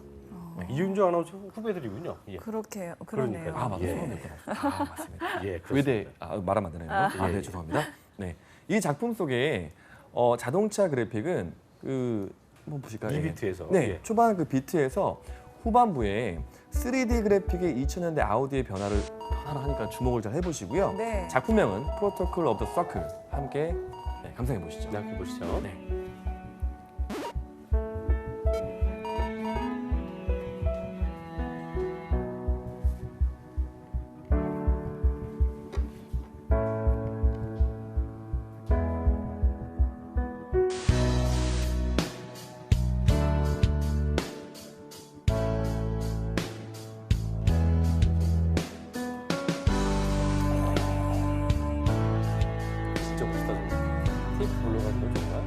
이윤주 아나운서 후배들이군요. 예. 그러네요. 그러니까요. 아, 맞아요. 예. 서강대학교. 아, 맞습니다. 예, 외대 그렇습니다. 말하면 안 되나요? 네, 죄송합니다. 네, 이 작품 속에 자동차 그래픽은 그 한번 보실까요? 이 비트에서. 네, 예. 초반 그 비트에서 후반부에 3D 그래픽의 2000년대 아우디의 변화를 하니까 주목을 잘 해보시고요. 네. 작품명은 프로토콜 오브 더 서클 함께 감상해 보시죠. 함께 보시죠. 네. 진짜 멋있다. 정말. 테이프 불러가지고 정말.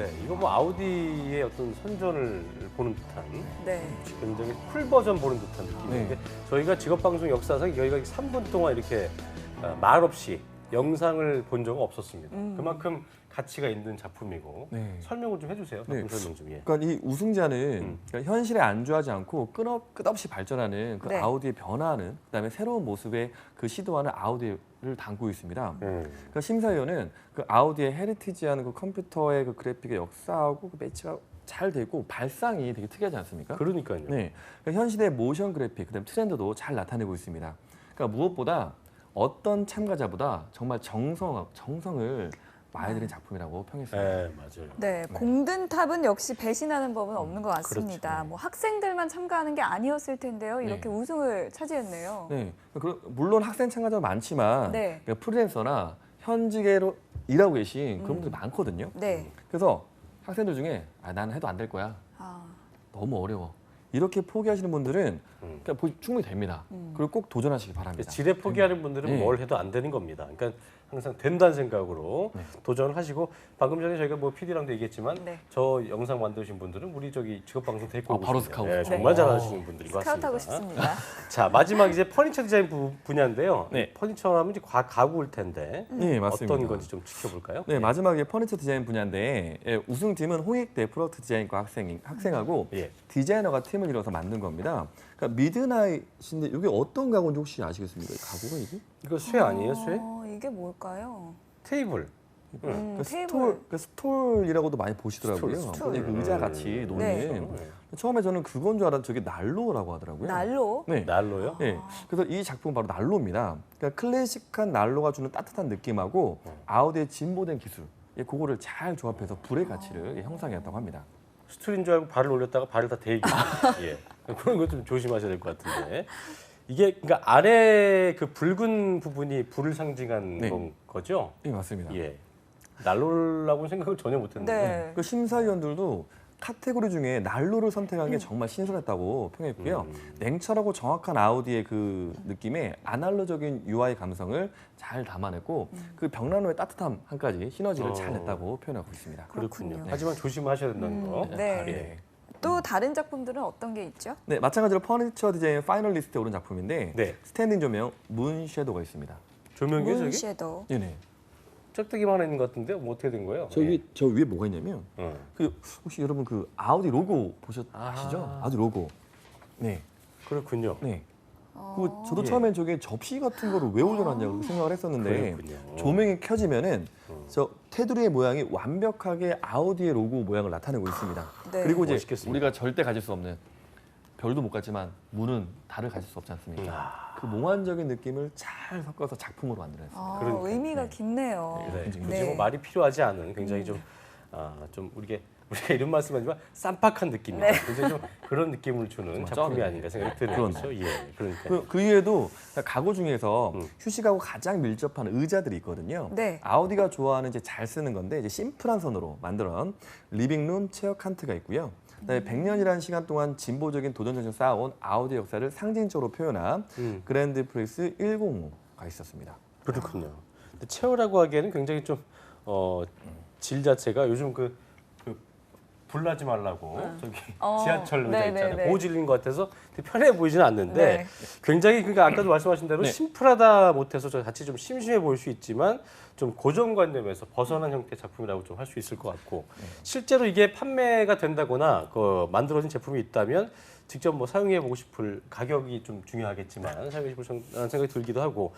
네, 이거 뭐 아우디의 어떤 선전을 보는 듯한 네. 굉장히 풀 버전 보는 듯한 느낌인데 저희가 직업방송 역사상 저희가 3분 동안 이렇게 말 없이 영상을 본 적은 없었습니다. 그만큼 가치가 있는 작품이고 네. 설명을 좀 해주세요. 작품 네. 설명 좀. 예. 그러니까 이 우승자는 그러니까 현실에 안주하지 않고 끝없이 발전하는 그 네. 아우디의 변화하는 그다음에 새로운 모습의 그 시도하는 아우디를 담고 있습니다. 그러니까 심사위원은 그 아우디의 헤리티지하는 그 컴퓨터의 그 그래픽의 역사하고 그 매치가 잘 되고 발상이 되게 특이하지 않습니까? 그러니까요. 네, 그러니까 현실의 모션 그래픽, 그다음 트렌드도 잘 나타내고 있습니다. 그러니까 무엇보다 어떤 참가자보다 정말 정성을 많이 들인 작품이라고 평했습니다. 네, 맞아요. 네, 공든탑은 역시 배신하는 법은 없는 것 같습니다. 그렇죠. 뭐 학생들만 참가하는 게 아니었을 텐데요. 이렇게 네. 우승을 차지했네요. 네, 물론 학생 참가자 많지만 네. 그러니까 프리랜서나 현직으로 일하고 계신 그런 분들이 많거든요. 네. 그래서 학생들 중에 나는 해도 안 될 거야. 아, 너무 어려워. 이렇게 포기하시는 분들은 그냥 충분히 됩니다. 그리고 꼭 도전하시기 바랍니다. 지레 포기하는 분들은 네. 뭘 해도 안 되는 겁니다. 그러니까 항상 된다는 생각으로 네. 도전을 하시고 방금 전에 저희가 뭐 PD랑도 얘기했지만 네. 저 영상 만드신 분들은 우리 저기 직업방송 데리고 바로 오고 스카우트. 네, 정말 네. 잘하시는 분들인 것 스카우트하고 같습니다. 싶습니다. 자 마지막 이제 퍼니처 디자인 분야인데요. 네. 퍼니처라면 이제 가구일 텐데 네, 맞습니다. 어떤 건지 좀 지켜볼까요? 네, 마지막에 퍼니처 디자인 분야인데 우승팀은 홍익대 프로덕트 디자인과 학생하고 예. 디자이너가 팀을 이뤄서 만든 겁니다. 그러니까 미드나잇인데 이게 어떤 가구인지 혹시 아시겠습니까? 이 가구가 이게? 이거 쇠 아니에요, 쇠? 이게 뭘까요? 테이블. 테이블. 스톨이라고도 많이 보시더라고요. 스톨. 네, 그 의자 같이 놓는. 네. 처음에 저는 그건 줄 알았는데 저게 난로라고 하더라고요. 난로? 네. 난로요? 네. 그래서 이 작품은 바로 난로입니다. 그러니까 클래식한 난로가 주는 따뜻한 느낌하고 아우디의 진보된 기술, 그거를 잘 조합해서 불의 가치를 형성했다고 합니다. 스툴인 줄 알고 발을 올렸다가 발을 다 대기. 예. 그런 거 좀 조심하셔야 될 것 같은데. 이게 그러니까 아래 그 붉은 부분이 불을 상징한 네. 건 거죠? 네, 맞습니다. 예. 난로라고는 생각을 전혀 못했는데. 네. 그 심사위원들도 카테고리 중에 난로를 선택한 게 정말 신선했다고 평했고요. 냉철하고 정확한 아우디의 그 느낌에 아날로적인 UI 감성을 잘 담아냈고 그 벽난로의 따뜻함 한까지 시너지를 잘 냈다고 표현하고 있습니다. 그렇군요. 그렇군요. 하지만 조심하셔야 된다는 거. 네. 예. 또 다른 작품들은 어떤 게 있죠? 네, 마찬가지로 퍼니처 디자인 파이널리스트에 오른 작품인데 네. 스탠딩 조명 문 섀도우가 있습니다. 조명이요, 문 저기? 섀도우. 네네. 짝대기만 하나 있는 것 같은데 뭐 어떻게 된 거예요? 저 위에 뭐가 있냐면 예. 그 혹시 여러분 그 아우디 로고 아시죠? 아우디 로고. 네. 그렇군요. 네. 그 저도 예. 처음엔 저게 접시 같은 거를 왜 올려놨냐고 생각을 했었는데 그렇군요. 조명이 켜지면은 저 테두리의 모양이 완벽하게 아우디의 로고 모양을 나타내고 있습니다. 네. 그리고 이제 멋있겠습니다. 우리가 절대 가질 수 없는 별도 못 갔지만 문은 달을 가질 수 없지 않습니까? 그 몽환적인 느낌을 잘 섞어서 작품으로 만들어냈습니다. 아, 그러니까요. 의미가 네. 깊네요. 네. 굉장히 굳이 뭐 말이 필요하지 않은 굉장히 좀 우리가 이런 말씀하지만 쌈박한 느낌이다. 네. 굉장히 좀 그런 느낌을 주는 정말 작품이 쩌네. 아닌가 생각이 드네요. 그런 그렇죠? 예. 그러니까. 그 이외에도 가구 중에서 휴식하고 가장 밀접한 의자들이 있거든요. 네. 아우디가 좋아하는 이제 잘 쓰는 건데 이제 심플한 선으로 만들어낸 리빙룸 체어 칸트가 있고요. 그다음에 100년이라는 시간 동안 진보적인 도전정신을 쌓아온 아우디 역사를 상징적으로 표현한 그랜드 프리스 105가 있었습니다. 그렇군요. 근데 체어라고 하기에는 굉장히 좀 질 자체가 요즘 그 불나지 말라고 저기 지하철 의자 네, 있잖아요. 네, 네. 보호 질린 것 같아서 되게 편해 보이지는 않는데 네. 굉장히 그러니까 아까도 말씀하신 대로 네. 심플하다 못해서 저 같이 좀 심심해 보일 수 있지만 좀 고정관념에서 벗어난 형태의 작품이라고 좀 할 수 있을 것 같고 실제로 이게 판매가 된다거나 그 만들어진 제품이 있다면 직접 뭐 사용해 보고 싶을 가격이 좀 중요하겠지만 사용해 보고 싶은 생각이 들기도 하고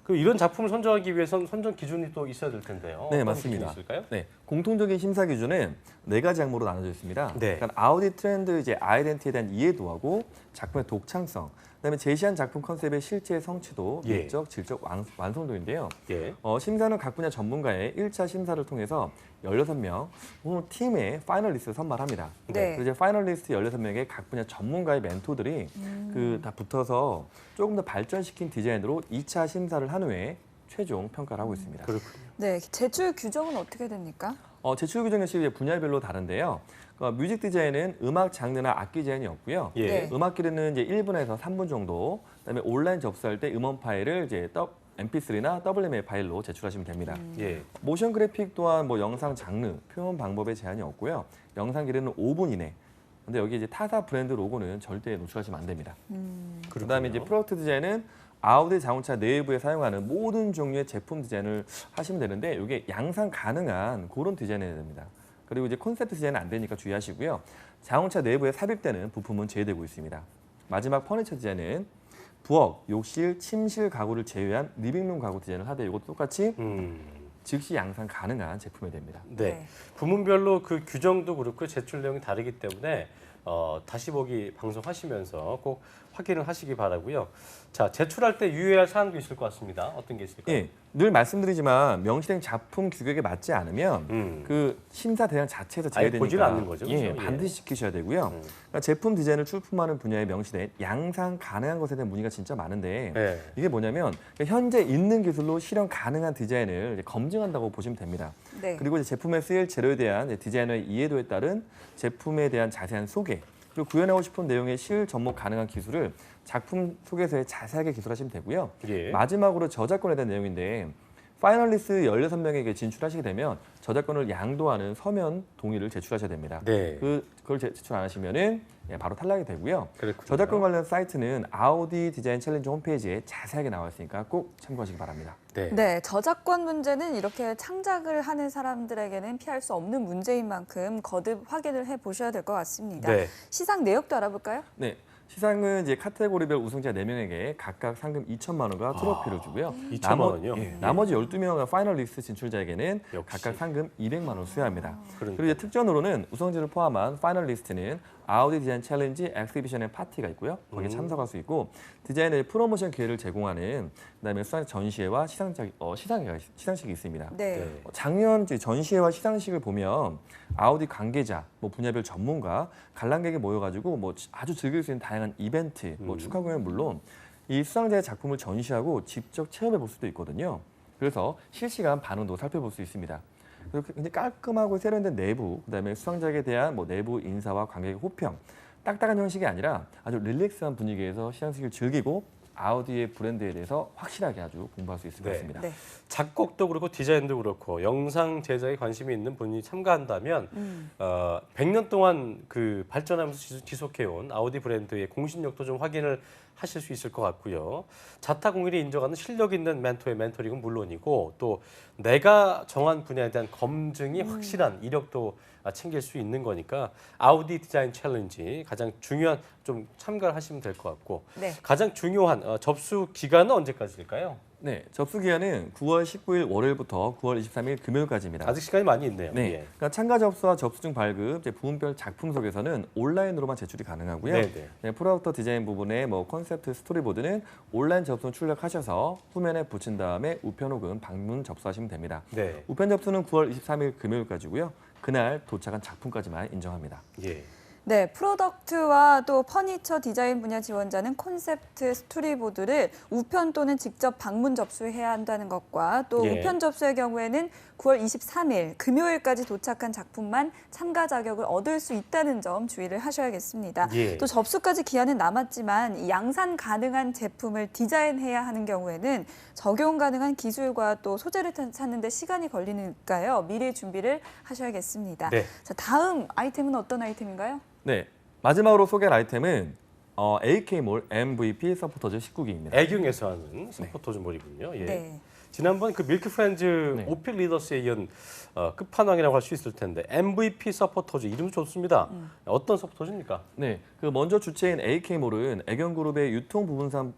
그 이런 작품을 선정하기 위해선 선정 기준이 또 있어야 될 텐데요. 네, 어떤 맞습니다. 기준이 있을까요? 네, 공통적인 심사 기준은 4가지 항목으로 나눠져 있습니다. 네. 그러니까 아우디 트렌드 이제 아이덴티티에 대한 이해도하고 작품의 독창성, 그다음에 제시한 작품 컨셉의 실제 성취도, 예. 미적, 질적 완성도인데요. 예. 심사는 각 분야 전문가의 1차 심사를 통해서 16명 팀의 파이널리스트를 선발합니다. 네. 그래서 이제 파이널리스트 16명의 각 분야 전문가의 멘토들이 다 붙어서 조금 더 발전시킨 디자인으로 2차 심사를 한 후에 최종 평가를 하고 있습니다. 그렇군요. 네, 제출 규정은 어떻게 됩니까? 제출 규정 역시 분야별로 다른데요. 뮤직 디자인은 음악 장르나 악기 제한이 없고요. 예. 네. 음악기는 이제 1분에서 3분 정도, 그다음에 온라인 접수할 때 음원 파일을 이제 MP3나 WMA 파일로 제출하시면 됩니다. 예. 모션 그래픽 또한 뭐 영상 장르, 표현 방법에 제한이 없고요. 영상 길이는 5분 이내. 근데 여기 이제 타사 브랜드 로고는 절대 노출하시면 안 됩니다. 그다음에 이제 프로덕트 디자인은 아우디 자동차 내부에 사용하는 모든 종류의 제품 디자인을 하시면 되는데 이게 양산 가능한 그런 디자인이 됩니다. 그리고 이제 콘셉트 디자인은 안 되니까 주의하시고요. 자동차 내부에 삽입되는 부품은 제외되고 있습니다. 마지막 퍼니처 디자인은 부엌, 욕실, 침실 가구를 제외한 리빙룸 가구 디자인을 하되 이것도 똑같이 즉시 양산 가능한 제품이 됩니다. 네. 부문별로 그 규정도 그렇고 제출 내용이 다르기 때문에 다시 보기 방송하시면서 꼭 확인을 하시기 바라고요. 자, 제출할 때 유의할 사항도 있을 것 같습니다. 어떤 게 있을까요? 예, 늘 말씀드리지만 명시된 작품 규격에 맞지 않으면 그 심사 대상 자체에서 아예 제외되니까 보지를 않는 거죠, 예, 그렇죠? 예. 반드시 지키셔야 되고요. 그러니까 제품 디자인을 출품하는 분야에 명시된 양산 가능한 것에 대한 문의가 진짜 많은데 네. 이게 뭐냐면 현재 있는 기술로 실현 가능한 디자인을 이제 검증한다고 보시면 됩니다. 네. 그리고 이제 제품에 쓰일 재료에 대한 이제 디자이너의 이해도에 따른 제품에 대한 자세한 소개, 그리고 구현하고 싶은 내용의 실 접목 가능한 기술을 작품 소개서에 자세하게 기술하시면 되고요. 예. 마지막으로 저작권에 대한 내용인데 파이널리스트 16명에게 진출하시게 되면 저작권을 양도하는 서면 동의를 제출하셔야 됩니다. 네. 그걸 제출 안 하시면은 바로 탈락이 되고요. 그렇군요. 저작권 관련 사이트는 아우디 디자인 챌린지 홈페이지에 자세하게 나와 있으니까 꼭 참고하시기 바랍니다. 네. 네, 저작권 문제는 이렇게 창작을 하는 사람들에게는 피할 수 없는 문제인 만큼 거듭 확인을 해 보셔야 될 것 같습니다. 네. 시상 내역도 알아볼까요? 네. 시상은 이제 카테고리별 우승자 4명에게 각각 상금 2천만 원과 트로피를 주고요. 2천만 원이요? 예. 나머지 12명의 파이널리스트 진출자에게는 역시. 각각 상금 200만 원 수여합니다. 그러니까요. 그리고 이제 특전으로는 우승지를 포함한 파이널리스트는 아우디 디자인 챌린지 엑스비션 앤 파티가 있고요. 거기에 참석할 수 있고 디자인의 프로모션 기회를 제공하는 그다음에 수상 전시회와 시상식이 있습니다. 네. 네. 작년 이제 전시회와 시상식을 보면 아우디 관계자, 뭐 분야별 전문가, 관람객이 모여가지고 뭐 아주 즐길 수 있는 다양한 이벤트, 뭐 축하 공연 물론 이 수상자의 작품을 전시하고 직접 체험해 볼 수도 있거든요. 그래서 실시간 반응도 살펴볼 수 있습니다. 그렇게 굉장히 깔끔하고 세련된 내부, 그다음에 수상자에 대한 뭐 내부 인사와 관객의 호평, 딱딱한 형식이 아니라 아주 릴렉스한 분위기에서 시상식을 즐기고 아우디의 브랜드에 대해서 확실하게 아주 공부할 수 있을 것 네. 같습니다. 네. 작곡도 그렇고 디자인도 그렇고 영상 제작에 관심이 있는 분이 참가한다면 100년 동안 그 발전하면서 지속해온 아우디 브랜드의 공신력도 좀 확인을 하실 수 있을 것 같고요. 자타 공인이 인정하는 실력 있는 멘토의 멘토링은 물론이고 또 내가 정한 분야에 대한 검증이 확실한 이력도 챙길 수 있는 거니까 아우디 디자인 챌린지 가장 중요한 좀 참가를 하시면 될 것 같고 네. 가장 중요한 접수 기간은 언제까지일까요? 네, 접수 기한은 9월 19일 월요일부터 9월 23일 금요일까지입니다. 아직 시간이 많이 있네요. 네, 예. 그러니까 참가 접수와 접수증 발급, 이제 부문별 작품 소개서는 온라인으로만 제출이 가능하고요. 네네. 네, 프로덕트 디자인 부분의 뭐 콘셉트 스토리보드는 온라인 접수 출력하셔서 후면에 붙인 다음에 우편 혹은 방문 접수하시면 됩니다. 네. 우편 접수는 9월 23일 금요일까지고요. 그날 도착한 작품까지만 인정합니다. 예. 네, 프로덕트와 또 퍼니처 디자인 분야 지원자는 콘셉트 스토리보드를 우편 또는 직접 방문 접수해야 한다는 것과 또 예. 우편 접수의 경우에는 9월 23일 금요일까지 도착한 작품만 참가 자격을 얻을 수 있다는 점 주의를 하셔야겠습니다. 예. 또 접수까지 기한은 남았지만 이 양산 가능한 제품을 디자인해야 하는 경우에는 적용 가능한 기술과 또 소재를 찾는 데 시간이 걸리니까요. 미리 준비를 하셔야겠습니다. 네. 자, 다음 아이템은 어떤 아이템인가요? 네, 마지막으로 소개할 아이템은 AK몰 MVP 서포터즈 19기입니다. 애경에서 하는 서포터즈몰이군요. 예. 네. 지난번 그 밀크 프렌즈 네. 오필 리더스에 이은 끝판왕이라고 할 수 있을 텐데 MVP 서포터즈 이름도 좋습니다. 어떤 서포터즈입니까? 네, 그 먼저 주체인 AK몰은 애경그룹의 유통 부동산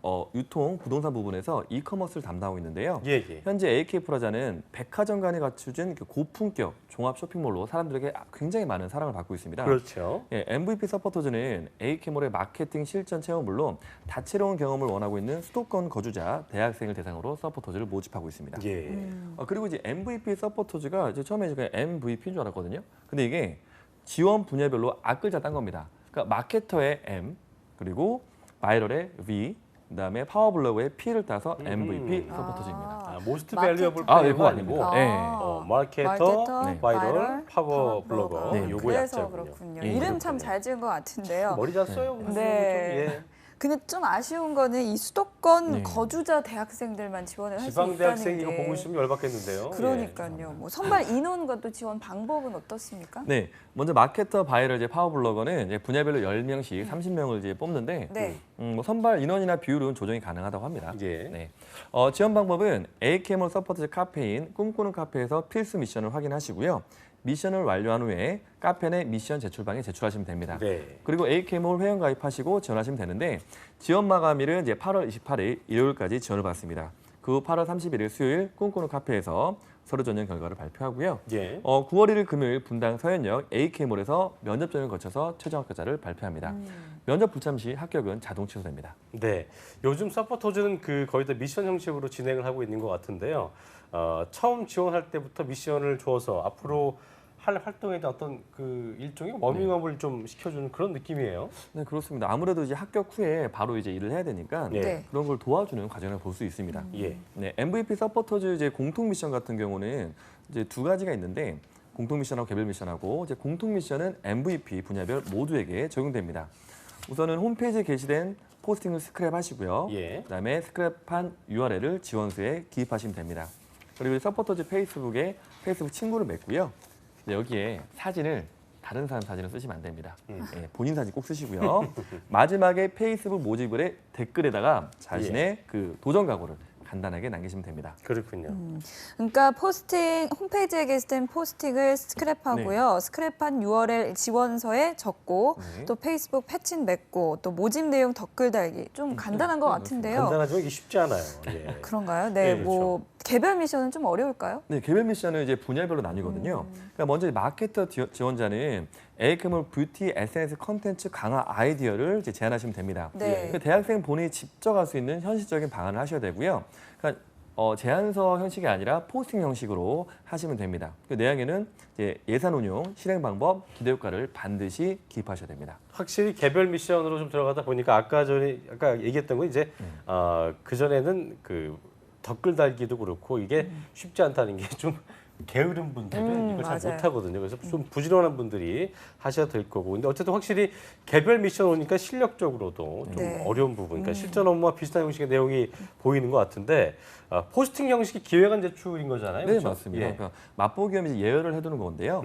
부분에서 이커머스를 담당하고 있는데요. 예, 예. 현재 AK 프라자는 백화점관이 갖추진 그 고품격 종합 쇼핑몰로 사람들에게 굉장히 많은 사랑을 받고 있습니다. 그렇죠. 예, MVP 서포터즈는 AK몰의 마케팅 실전 체험 물론 다채로운 경험을 원하고 있는 수도권 거주자, 대학생을 대상으로 서포터즈를 모집하고 있습니다. 예. 그리고 이제 MVP 서포터즈가 이제 처음에 제가 MVP인 줄 알았거든요. 근데 이게 지원 분야별로 앞글자 딴 겁니다. 그러니까 마케터의 M, 그리고 바이럴의 V, 그다음에 파워블로그의 P를 따서 MVP 서포터즈입니다. 모스트 마케터. 밸류어블 아, 플레이어가 그거 아니고 아니고. 네. 마케터, 네. 바이럴, 파워 블로거 네. 요거 그래서 약자군요. 그렇군요. 예, 이름 참 잘 지은 것 같은데요. 머리 잘 써요. 네. 예. 근데 좀 아쉬운 거는 이 수도권 네. 거주자 대학생들만 지원을 할 수 지방 있다는 대학생 게. 이거 보고 있으면 열받겠는데요. 그러니까요. 뭐 선발 인원과 또 지원 방법은 어떻습니까? 네, 먼저 마케터, 바이럴, 이제 파워블로거는 이제 분야별로 10명씩 30명을 이제 뽑는데 네. 뭐 선발 인원이나 비율은 조정이 가능하다고 합니다. 예. 네. 지원 방법은 AK몰 서포트 카페인 꿈꾸는 카페에서 필수 미션을 확인하시고요. 미션을 완료한 후에 카페 내 미션 제출방에 제출하시면 됩니다. 네. 그리고 AK몰 회원 가입하시고 지원하시면 되는데 지원 마감일은 이제 8월 28일 일요일까지 지원을 받습니다. 그 후 8월 31일 수요일 꿈꾸는 카페에서 서류 전형 결과를 발표하고요. 예. 9월 1일 금요일 분당 서현역 AK몰에서 면접 전형을 거쳐서 최종 합격자를 발표합니다. 면접 불참 시 합격은 자동 취소됩니다. 네, 요즘 서포터즈는 그 거의 다 미션 형식으로 진행을 하고 있는 것 같은데요. 처음 지원할 때부터 미션을 주어서 앞으로 할 활동에 대한 어떤 그 일종의 워밍업을 좀 시켜주는 그런 느낌이에요. 네, 그렇습니다. 아무래도 이제 합격 후에 바로 이제 일을 해야 되니까 예. 네. 그런 걸 도와주는 과정을 볼 수 있습니다. 예. 네, MVP 서포터즈 이제 공통 미션 같은 경우는 이제 두 가지가 있는데 공통 미션하고 개별 미션하고 이제 공통 미션은 MVP 분야별 모두에게 적용됩니다. 우선은 홈페이지에 게시된 포스팅을 스크랩하시고요. 예. 그다음에 스크랩한 URL을 지원서에 기입하시면 됩니다. 그리고 서포터즈 페이스북에 페이스북 친구를 맺고요. 네, 여기에 사진을 다른 사람 사진을 쓰시면 안 됩니다. 예, 본인 사진 꼭 쓰시고요. 마지막에 페이스북 모집글의 댓글에다가 자신의 그 도전 각오를 간단하게 남기시면 됩니다. 그렇군요. 그러니까 포스팅 홈페이지에 게시된 포스팅을 스크랩하고요. 스크랩한 URL 지원서에 적고 네. 또 페이스북 패친 맺고 또 모집 내용 댓글 달기 좀 간단한 것 같은데요. 간단하지만 이게 쉽지 않아요. 예. 그런가요? 네, 네, 뭐 개별 미션은 좀 어려울까요? 네, 개별 미션은 이제 분야별로 나뉘거든요. 그러니까 먼저 마케터 지원자는 에이크몰 뷰티 SNS 컨텐츠 강화 아이디어를 이제 제안하시면 됩니다. 네. 그 대학생 본인이 직접 할 수 있는 현실적인 방안을 하셔야 되고요. 그러니까 제안서 형식이 아니라 포스팅 형식으로 하시면 됩니다. 그 내용에는 이제 예산 운용, 실행 방법, 기대 효과를 반드시 기입하셔야 됩니다. 확실히 개별 미션으로 좀 들어가다 보니까 아까 얘기했던 건 이제 그 전에는 그 댓글 달기도 그렇고 이게 쉽지 않다는 게 좀 게으른 분들은 이걸 잘 맞아요. 못하거든요. 그래서 좀 부지런한 분들이 하셔야 될 거고. 근데 어쨌든 확실히 개별 미션 오니까 실력적으로도 좀 네. 어려운 부분, 그러니까 실전 업무와 비슷한 형식의 내용이 보이는 것 같은데 포스팅 형식이 기획안 제출인 거잖아요. 네, 그렇죠? 맞습니다. 예. 그러니까 맛보기 겸 이제 예열을 해두는 건데요.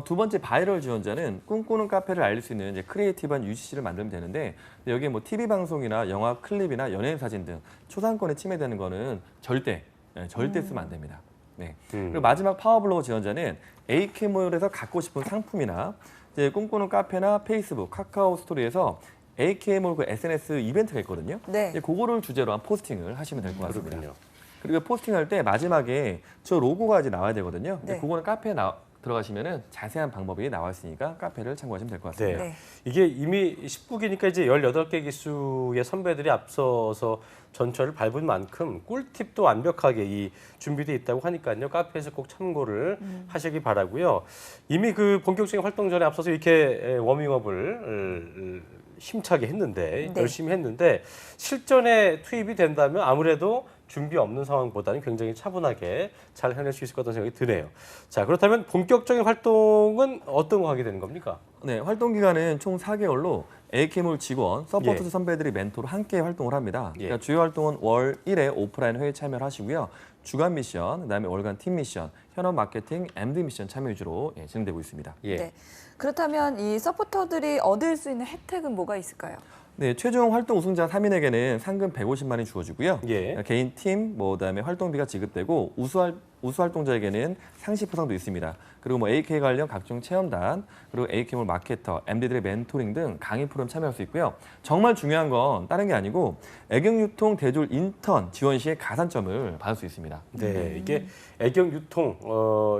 두 번째 바이럴 지원자는 꿈꾸는 카페를 알릴 수 있는 이제 크리에이티브한 UGC를 만들면 되는데 여기에 뭐 TV 방송이나 영화 클립이나 연예인 사진 등 초상권에 침해되는 거는 절대 쓰면 안 됩니다. 네. 그리고 마지막 파워블로거 지원자는 AK몰에서 갖고 싶은 상품이나 이제 꿈꾸는 카페나 페이스북, 카카오 스토리에서 AK몰 그 SNS 이벤트가 있거든요. 네. 이제 그거를 주제로 한 포스팅을 하시면 될 것 같습니다. 그렇군요. 그리고 포스팅할 때 마지막에 저 로고가 이제 나와야 되거든요. 근데 네. 그거는 카페에 들어가시면은 자세한 방법이 나와 있으니까 카페를 참고하시면 될 것 같습니다. 네. 네. 이게 이미 19기니까 이제 18개 기수의 선배들이 앞서서 전철을 밟은 만큼 꿀팁도 완벽하게 이 준비되어 있다고 하니까요. 카페에서 꼭 참고를 하시기 바라고요. 이미 그 본격적인 활동 전에 앞서서 이렇게 워밍업을 힘차게 했는데 네. 열심히 했는데 실전에 투입이 된다면 아무래도 준비 없는 상황보다는 굉장히 차분하게 잘 해낼 수 있을 것 같다는 생각이 드네요. 자, 그렇다면 본격적인 활동은 어떤 거 하게 되는 겁니까? 네, 활동 기간은 총 4개월로 AK몰 직원, 서포터즈 예. 선배들이 멘토로 함께 활동을 합니다. 예. 그러니까 주요 활동은 월 1회 오프라인 회의 참여를 하시고요. 주간 미션, 그다음에 월간 팀 미션, 현업 마케팅, MD 미션 참여 위주로 진행되고 있습니다. 예. 네. 그렇다면 이 서포터들이 얻을 수 있는 혜택은 뭐가 있을까요? 네, 최종 활동 우승자 3인에게는 상금 150만 원이 주어지고요. 예. 개인 팀, 그다음에 활동비가 지급되고 우수 활동자에게는 상시 포상도 있습니다. 그리고 뭐 AK 관련 각종 체험단, 그리고 AK몰 마케터, MD들의 멘토링 등 강의 프로그램 참여할 수 있고요. 정말 중요한 건 다른 게 아니고 애경유통 대졸 인턴 지원 시에 가산점을 받을 수 있습니다. 네, 이게 애경 유통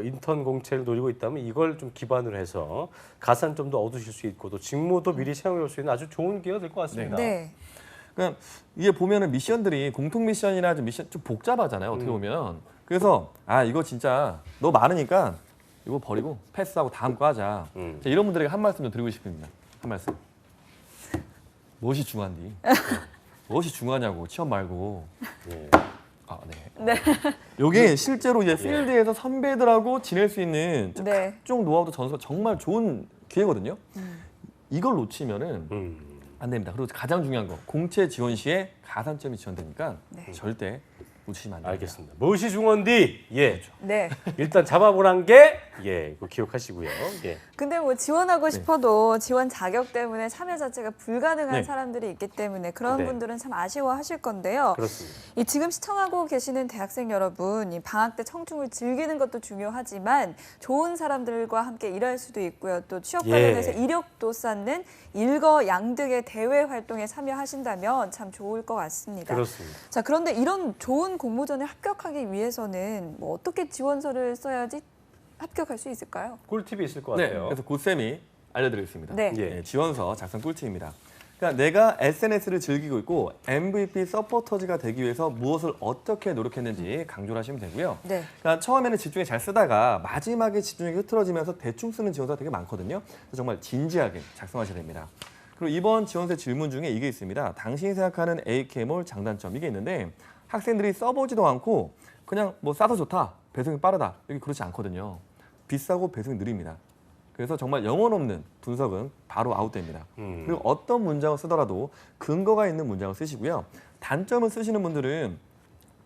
인턴 공채를 노리고 있다면 이걸 좀 기반으로 해서 가산점도 얻으실 수 있고 또 직무도 미리 채용해 올 수 있는 아주 좋은 기회가 될 것 같습니다. 네. 그러니까 이게 보면은 미션들이 공통 미션이나 좀 미션 좀 복잡하잖아요. 어떻게 보면. 그래서 이거 진짜 너 많으니까 이거 버리고 패스하고 다음 거 하자. 자, 이런 분들에게 한 말씀 좀 드리고 싶습니다. 한 말씀. 무엇이 중요한디? 무엇이 중요하냐고 취업 말고. 예. 네. 이게 실제로 이제 필드에서 선배들하고 지낼 수 있는 네. 각종 노하우도 전수가 정말 좋은 기회거든요. 이걸 놓치면은 안 됩니다. 그리고 가장 중요한 거 공채 지원 시에 가산점이 지원되니까 네. 절대 놓치시면 안 됩니다. 알겠습니다. 무엇이 중원디? 예. 네. 일단 잡아보란 게 예, 그거 기억하시고요. 예. 근데 뭐 지원하고 싶어도 지원 자격 때문에 참여 자체가 불가능한 네. 사람들이 있기 때문에 그런 네. 분들은 참 아쉬워하실 건데요. 그렇습니다. 이 지금 시청하고 계시는 대학생 여러분, 이 방학 때 청춘을 즐기는 것도 중요하지만 좋은 사람들과 함께 일할 수도 있고요. 또 취업 예. 관련해서 이력도 쌓는 일거양득의 대외 활동에 참여하신다면 참 좋을 것 같습니다. 그렇습니다. 자, 그런데 이런 좋은 공모전에 합격하기 위해서는 뭐 어떻게 지원서를 써야지 합격할 수 있을까요? 꿀팁이 있을 것 네, 같아요. 그래서 고쌤이 알려드리겠습니다. 네. 예. 지원서 작성 꿀팁입니다. 그러니까 내가 SNS를 즐기고 있고 MVP 서포터즈가 되기 위해서 무엇을 어떻게 노력했는지 강조를 하시면 되고요. 네. 그러니까 처음에는 집중해 잘 쓰다가 마지막에 집중력이 흐트러지면서 대충 쓰는 지원서가 되게 많거든요. 그래서 정말 진지하게 작성하셔야 됩니다. 그리고 이번 지원서 질문 중에 이게 있습니다. 당신이 생각하는 AK몰 장단점 이게 있는데 학생들이 써보지도 않고 그냥 뭐 싸서 좋다, 배송이 빠르다 이게 그렇지 않거든요. 비싸고 배송이 느립니다. 그래서 정말 영혼 없는 분석은 바로 아웃됩니다. 그리고 어떤 문장을 쓰더라도 근거가 있는 문장을 쓰시고요. 단점을 쓰시는 분들은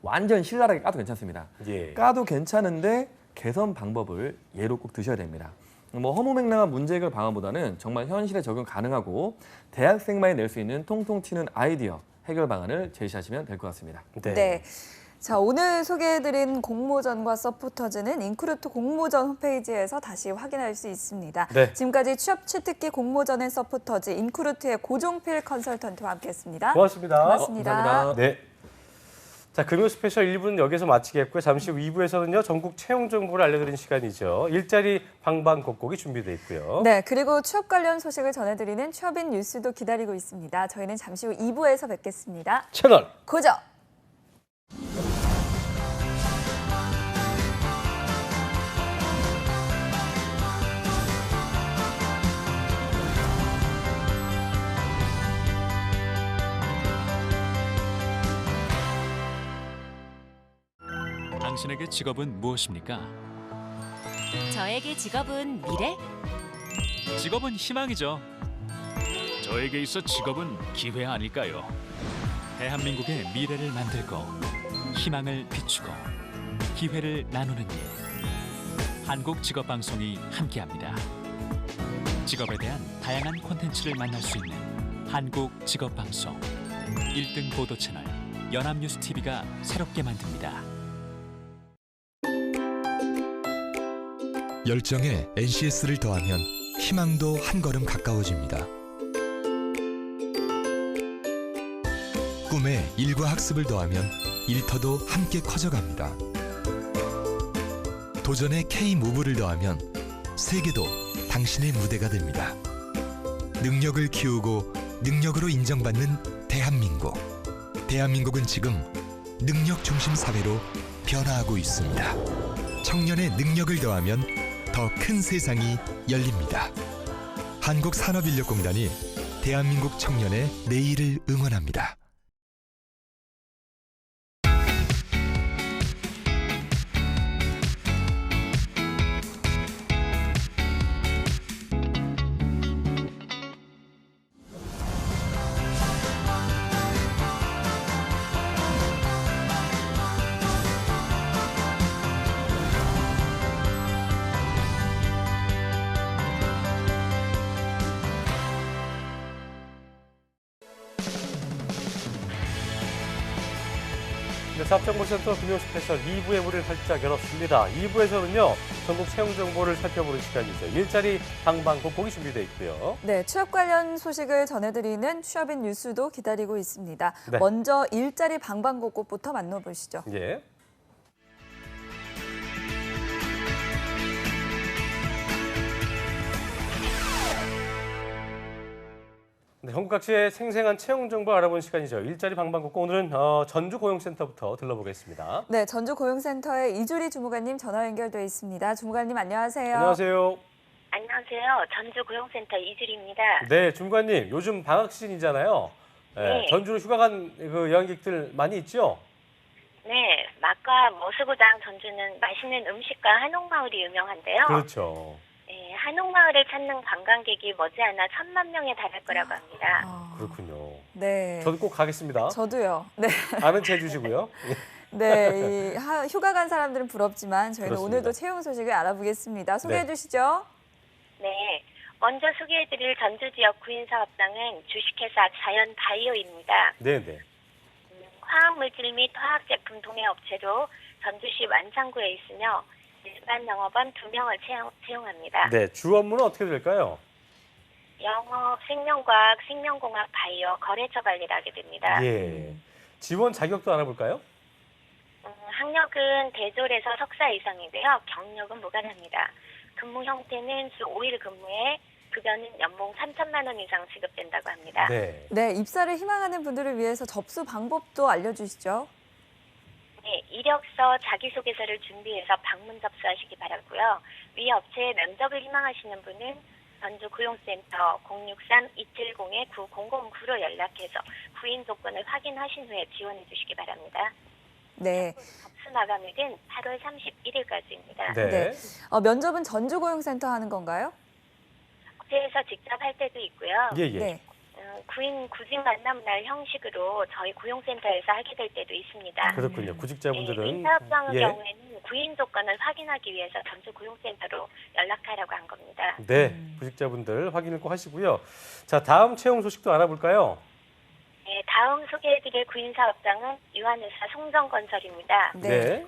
완전 신랄하게 까도 괜찮습니다. 예. 까도 괜찮은데 개선 방법을 예로 꼭 드셔야 됩니다. 뭐 허무맹랑한 문제 해결 방안보다는 정말 현실에 적용 가능하고 대학생만이 낼 수 있는 통통 튀는 아이디어 해결 방안을 제시하시면 될 것 같습니다. 네. 자, 오늘 소개해드린 공모전과 서포터즈는 인크루트 공모전 홈페이지에서 다시 확인할 수 있습니다. 네. 지금까지 취업 취특기 공모전의 서포터즈 인크루트의 고종필 컨설턴트와 함께했습니다. 고맙습니다. 고맙습니다. 감사합니다. 네. 자, 금요 스페셜 1부는 여기서 마치겠고요. 잠시 후 2부에서는요. 전국 채용 정보를 알려드리는 시간이죠. 일자리 방방곡곡이 준비되어 있고요. 네, 그리고 취업 관련 소식을 전해드리는 취업인 뉴스도 기다리고 있습니다. 저희는 잠시 후 2부에서 뵙겠습니다. 채널 고정! 당신에게 직업은 무엇입니까? 저에게 직업은 미래? 직업은 희망이죠. 저에게 있어 직업은 기회 아닐까요? 대한민국의 미래를 만들고 희망을 비추고 기회를 나누는 일. 한국직업방송이 함께합니다. 직업에 대한 다양한 콘텐츠를 만날 수 있는 한국직업방송 1등 보도 채널 연합뉴스TV가 새롭게 만듭니다. 열정에 NCS를 더하면 희망도 한 걸음 가까워집니다. 꿈에 일과 학습을 더하면 일터도 함께 커져갑니다. 도전에 K무브를 더하면 세계도 당신의 무대가 됩니다. 능력을 키우고 능력으로 인정받는 대한민국. 대한민국은 지금 능력 중심 사회로 변화하고 있습니다. 청년의 능력을 더하면 더 큰 세상이 열립니다. 한국산업인력공단이 대한민국 청년의 내일을 응원합니다. 네, 사업정보센터 금요 스페셜 2부의 문을 활짝 열었습니다. 2부에서는요. 전국 채용 정보를 살펴보는 시간이죠. 일자리 방방곡곡이 준비되어 있고요. 네, 취업 관련 소식을 전해드리는 취업인 뉴스도 기다리고 있습니다. 네. 먼저 일자리 방방곡곡부터 만나보시죠. 예. 네, 전국 각지의 생생한 채용 정보 알아보는 시간이죠. 일자리 방방곡곡 오늘은 전주 고용센터부터 들러보겠습니다. 네, 전주 고용센터의 이주리 주무관님 전화 연결돼 있습니다. 주무관님 안녕하세요. 안녕하세요. 안녕하세요. 전주 고용센터 이주리입니다. 네, 주무관님 요즘 방학 시즌이잖아요. 네. 전주로 휴가 간 그 여행객들 많이 있죠? 네, 맛과 머스구장 전주는 맛있는 음식과 한옥마을이 유명한데요. 그렇죠. 네, 한옥마을을 찾는 관광객이 머지않아 1,000만 명에 달할 거라고 합니다. 그렇군요. 네. 저도 꼭 가겠습니다. 저도요. 네. 아는 체 해주시고요. 네. 휴가 간 사람들은 부럽지만 저희는 그렇습니다. 오늘도 채용 소식을 알아보겠습니다. 소개해 네. 주시죠. 네, 먼저 소개해드릴 전주 지역 구인 사업장은 주식회사 자연바이오입니다. 네네. 화학물질 및 화학제품 도매 업체로 전주시 완창구에 있으며 일반 영업원 2명을 채용합니다. 네, 주 업무는 어떻게 될까요? 영업, 생명과학, 생명공학, 바이오, 거래처 관리를 하게 됩니다. 예. 지원 자격도 알아볼까요? 학력은 대졸에서 석사 이상이고요. 경력은 무관합니다. 근무 형태는 주 5일 근무에 급여는 연봉 3천만 원 이상 지급된다고 합니다. 네. 네, 입사를 희망하는 분들을 위해서 접수 방법도 알려주시죠. 네, 이력서, 자기소개서를 준비해서 방문 접수하시기 바라고요. 위 업체에 면접을 희망하시는 분은 전주 고용센터 063-270-9009로 연락해서 구인 조건을 확인하신 후에 지원해 주시기 바랍니다. 네. 접수 마감일은 8월 31일까지입니다. 네. 네. 면접은 전주고용센터 하는 건가요? 업체에서 직접 할 때도 있고요. 예, 예. 네. 구인 구직 만남 날 형식으로 저희 고용센터에서 하게 될 때도 있습니다. 그렇군요. 구직자분들은 인사업장의 예. 경우에는 구인 조건을 확인하기 위해서 전주 고용센터로 연락하라고 한 겁니다. 네, 구직자분들 확인을 꼭 하시고요. 자, 다음 채용 소식도 알아볼까요? 네, 다음 소개해드릴 구인 사업장은 유한회사 송정건설입니다. 네.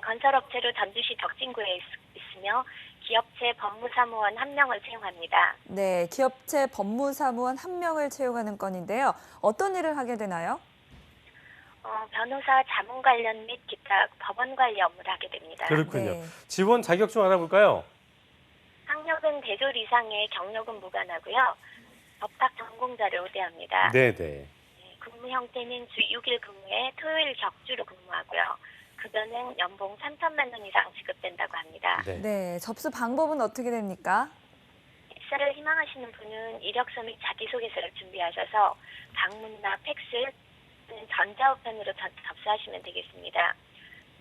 건설업체로 전주시 덕진구에 있으며 기업체 법무사무원 1명을 채용합니다. 네, 기업체 법무사무원 1명을 채용하는 건인데요. 어떤 일을 하게 되나요? 변호사 자문 관련 및 기타 법원 관리 업무를 하게 됩니다. 그렇군요. 네. 지원 자격 좀 알아볼까요? 학력은 대졸 이상의 경력은 무관하고요. 법학 전공자를 우대합니다. 네, 네. 네, 근무 형태는 주 6일 근무에 토요일 격주로 근무하고요. 급여는 연봉 3천만 원 이상 지급된다고 합니다. 네. 네, 접수 방법은 어떻게 됩니까? 입사를 희망하시는 분은 이력서 및 자기소개서를 준비하셔서 방문이나 팩스 또는 전자우편으로 접수하시면 되겠습니다.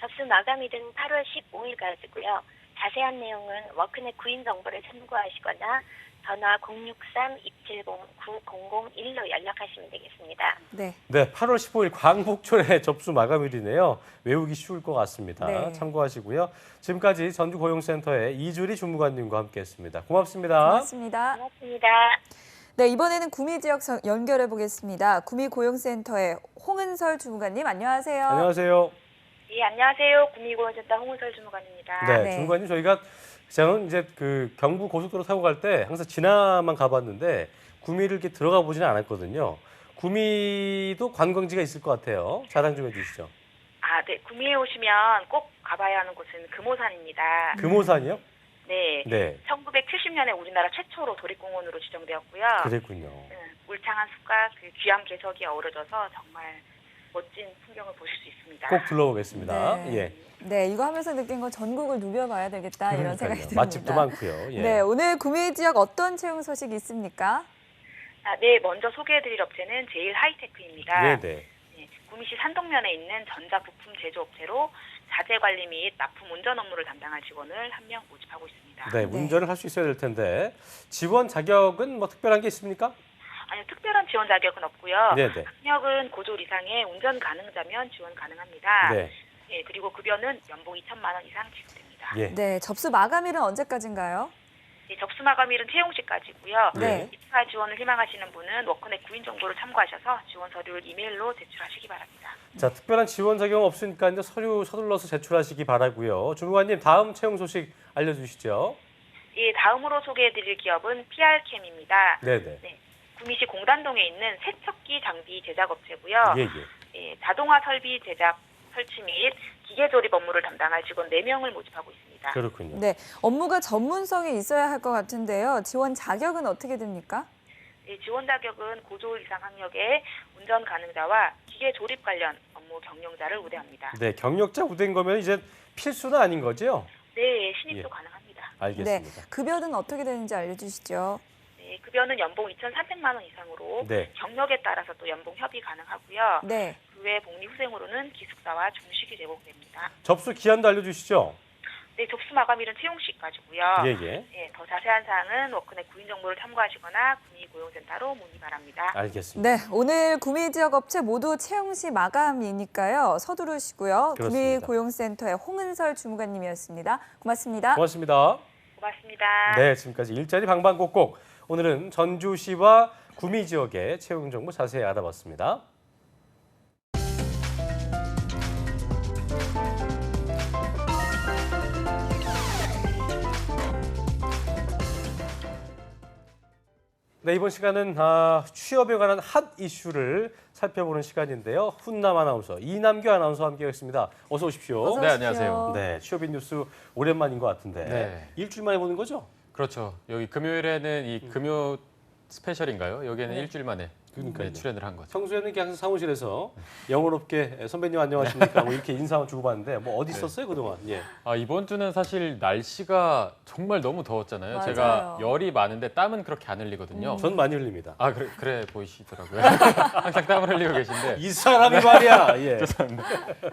접수 마감일은 8월 15일까지고요. 자세한 내용은 워크넷 구인 정보를 참고하시거나 전화 063-270-9001로 연락하시면 되겠습니다. 네. 네, 8월 15일 광복절에 접수 마감일이네요. 외우기 쉬울 것 같습니다. 네. 참고하시고요. 지금까지 전주고용센터의 이주리 주무관님과 함께했습니다. 고맙습니다. 고맙습니다. 고맙습니다. 네, 이번에는 구미 지역 연결해 보겠습니다. 구미 고용센터의 홍은설 주무관님, 안녕하세요. 안녕하세요. 예, 안녕하세요. 구미고용센터 홍은설 주무관입니다. 네, 네. 주무관님 저희가 저는 이제 그 경부 고속도로 타고 갈 때 항상 지나만 가봤는데 구미를 이렇게 들어가 보지는 않았거든요. 구미도 관광지가 있을 것 같아요. 자랑 좀 해주시죠. 네. 구미에 오시면 꼭 가봐야 하는 곳은 금오산입니다. 금오산이요? 네. 네, 1970년에 우리나라 최초로 도립공원으로 지정되었고요. 그랬군요. 울창한 숲과 그 귀한 개석이 어우러져서 정말 멋진 풍경을 보실 수 있습니다. 꼭 둘러보겠습니다. 네. 예. 네, 이거 하면서 느낀 건 전국을 누벼봐야 되겠다 이런 생각이 그러니까요. 듭니다. 맛집도 많고요. 예. 네, 오늘 구미 지역 어떤 채용 소식이 있습니까? 네. 먼저 소개해드릴 업체는 제일 하이테크입니다. 네, 네. 네, 구미시 산동면에 있는 전자부품 제조업체로 자재관리 및 납품 운전 업무를 담당할 직원을 1명 모집하고 있습니다. 네, 운전을 할 수 있어야 될 텐데 지원 자격은 뭐 특별한 게 있습니까? 아니요, 특별한 지원 자격은 없고요. 네, 네. 학력은 고졸 이상의 운전 가능자면 지원 가능합니다. 네. 예, 그리고 급여는 연봉 2천만 원 이상 지급됩니다. 예. 네, 접수 마감일은 언제까지인가요? 예, 접수 마감일은 채용시까지고요. 네. 입사 지원을 희망하시는 분은 워크넷 구인 정보를 참고하셔서 지원 서류를 이메일로 제출하시기 바랍니다. 자, 특별한 지원 자격은 없으니까 이제 서류 서둘러서 제출하시기 바라고요. 주무관님 다음 채용 소식 알려주시죠. 예, 다음으로 소개해드릴 기업은 PR캠입니다. 네, 네. 구미시 공단동에 있는 세척기 장비 제작업체고요. 예, 예. 예, 자동화 설비 제작, 설치 및 기계 조립 업무를 담당할 직원 4명을 모집하고 있습니다. 그렇군요. 네, 업무가 전문성이 있어야 할 것 같은데요. 지원 자격은 어떻게 됩니까? 예, 지원 자격은 고졸 이상 학력의 운전 가능자와 기계 조립 관련 업무 경영자를 우대합니다. 네, 경력자 우대인 거면 이제 필수는 아닌 거죠? 네, 신입도 예. 가능합니다. 알겠습니다. 네, 급여는 어떻게 되는지 알려주시죠. 네, 급여는 연봉 2,300만 원 이상으로 네. 경력에 따라서 또 연봉 협의 가능하고요. 네, 그 외 복리 후생으로는 기숙사와 중식이 제공됩니다. 접수 기한도 알려주시죠. 네, 접수 마감일은 채용시까지고요. 예. 예, 더 자세한 사항은 워크넷 구인 정보를 참고하시거나 구미고용센터로 문의 바랍니다. 알겠습니다. 네, 오늘 구미 지역 업체 모두 채용 시 마감이니까요. 서두르시고요. 구미 그렇습니다. 고용센터의 홍은설 주무관님이었습니다. 고맙습니다. 고맙습니다. 고맙습니다. 네, 지금까지 일자리 방방곡곡. 오늘은 전주시와 구미 지역의 채용 정보 자세히 알아봤습니다. 네, 이번 시간은 취업에 관한 핫 이슈를 살펴보는 시간인데요. 훈남 아나운서 이남규 아나운서와 함께하겠습니다. 어서 오십시오. 어서 네, 오십시오. 안녕하세요. 네, 취업인 뉴스 오랜만인 것 같은데 네. 일주일 만에 보는 거죠? 그렇죠. 여기 금요일에는 이 금요 스페셜인가요? 여기에는 일주일 만에 그러니까요. 네, 출연을 한 거죠. 평소에는 그냥 항상 사무실에서 영어롭게 선배님 안녕하십니까 뭐 이렇게 인사만 주고받는데 뭐 어디 있었어요 그동안? 예. 아, 이번 주는 사실 날씨가 정말 너무 더웠잖아요. 맞아요. 제가 열이 많은데 땀은 그렇게 안 흘리거든요. 전 많이 흘립니다. 아, 그래 보이시더라고요. 항상 땀을 흘리고 계신데. 이 사람이 말이야. 예.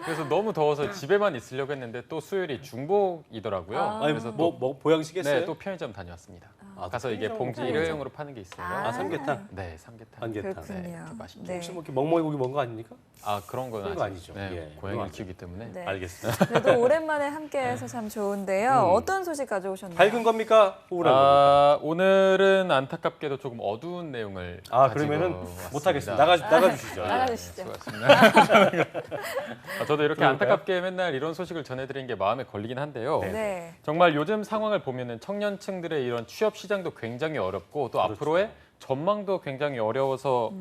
그래서 너무 더워서 집에만 있으려고 했는데 또 수요일이 중복이더라고요. 아니 그래서 뭐 보양식했어요? 네, 또 편의점 다녀왔습니다. 아, 가서 이게 편의점 봉지 편의점. 일회용으로 파는 게 있어요. 아, 삼계탕. 네, 삼계탕. 삼계탕. 그렇군요. 네, 이렇게 맛있게. 네. 혹시 뭐 이렇게 멍멍이 고기 먹은 거 아닙니까? 아, 그런 건 그런 거 아니죠. 네, 예, 그건 고양이를 아니죠. 키우기 때문에. 네. 알겠습니다. 그래도 오랜만에 함께해서 참 좋은데요. 어떤 소식 가져오셨나요? 밝은 겁니까? 우울한 겁니까? 아, 오늘은 안타깝게도 조금 어두운 내용을 그러면은 가지고 못하겠습니다. 왔습니다. 나가주시죠. 나가주시죠. 수고하셨습니다. 저도 이렇게 그럴까요? 안타깝게 맨날 이런 소식을 전해드린 게 마음에 걸리긴 한데요. 네. 정말 요즘 상황을 보면은 청년층들의 이런 취업 시장도 굉장히 어렵고 또 그렇죠. 앞으로의 전망도 굉장히 어려워서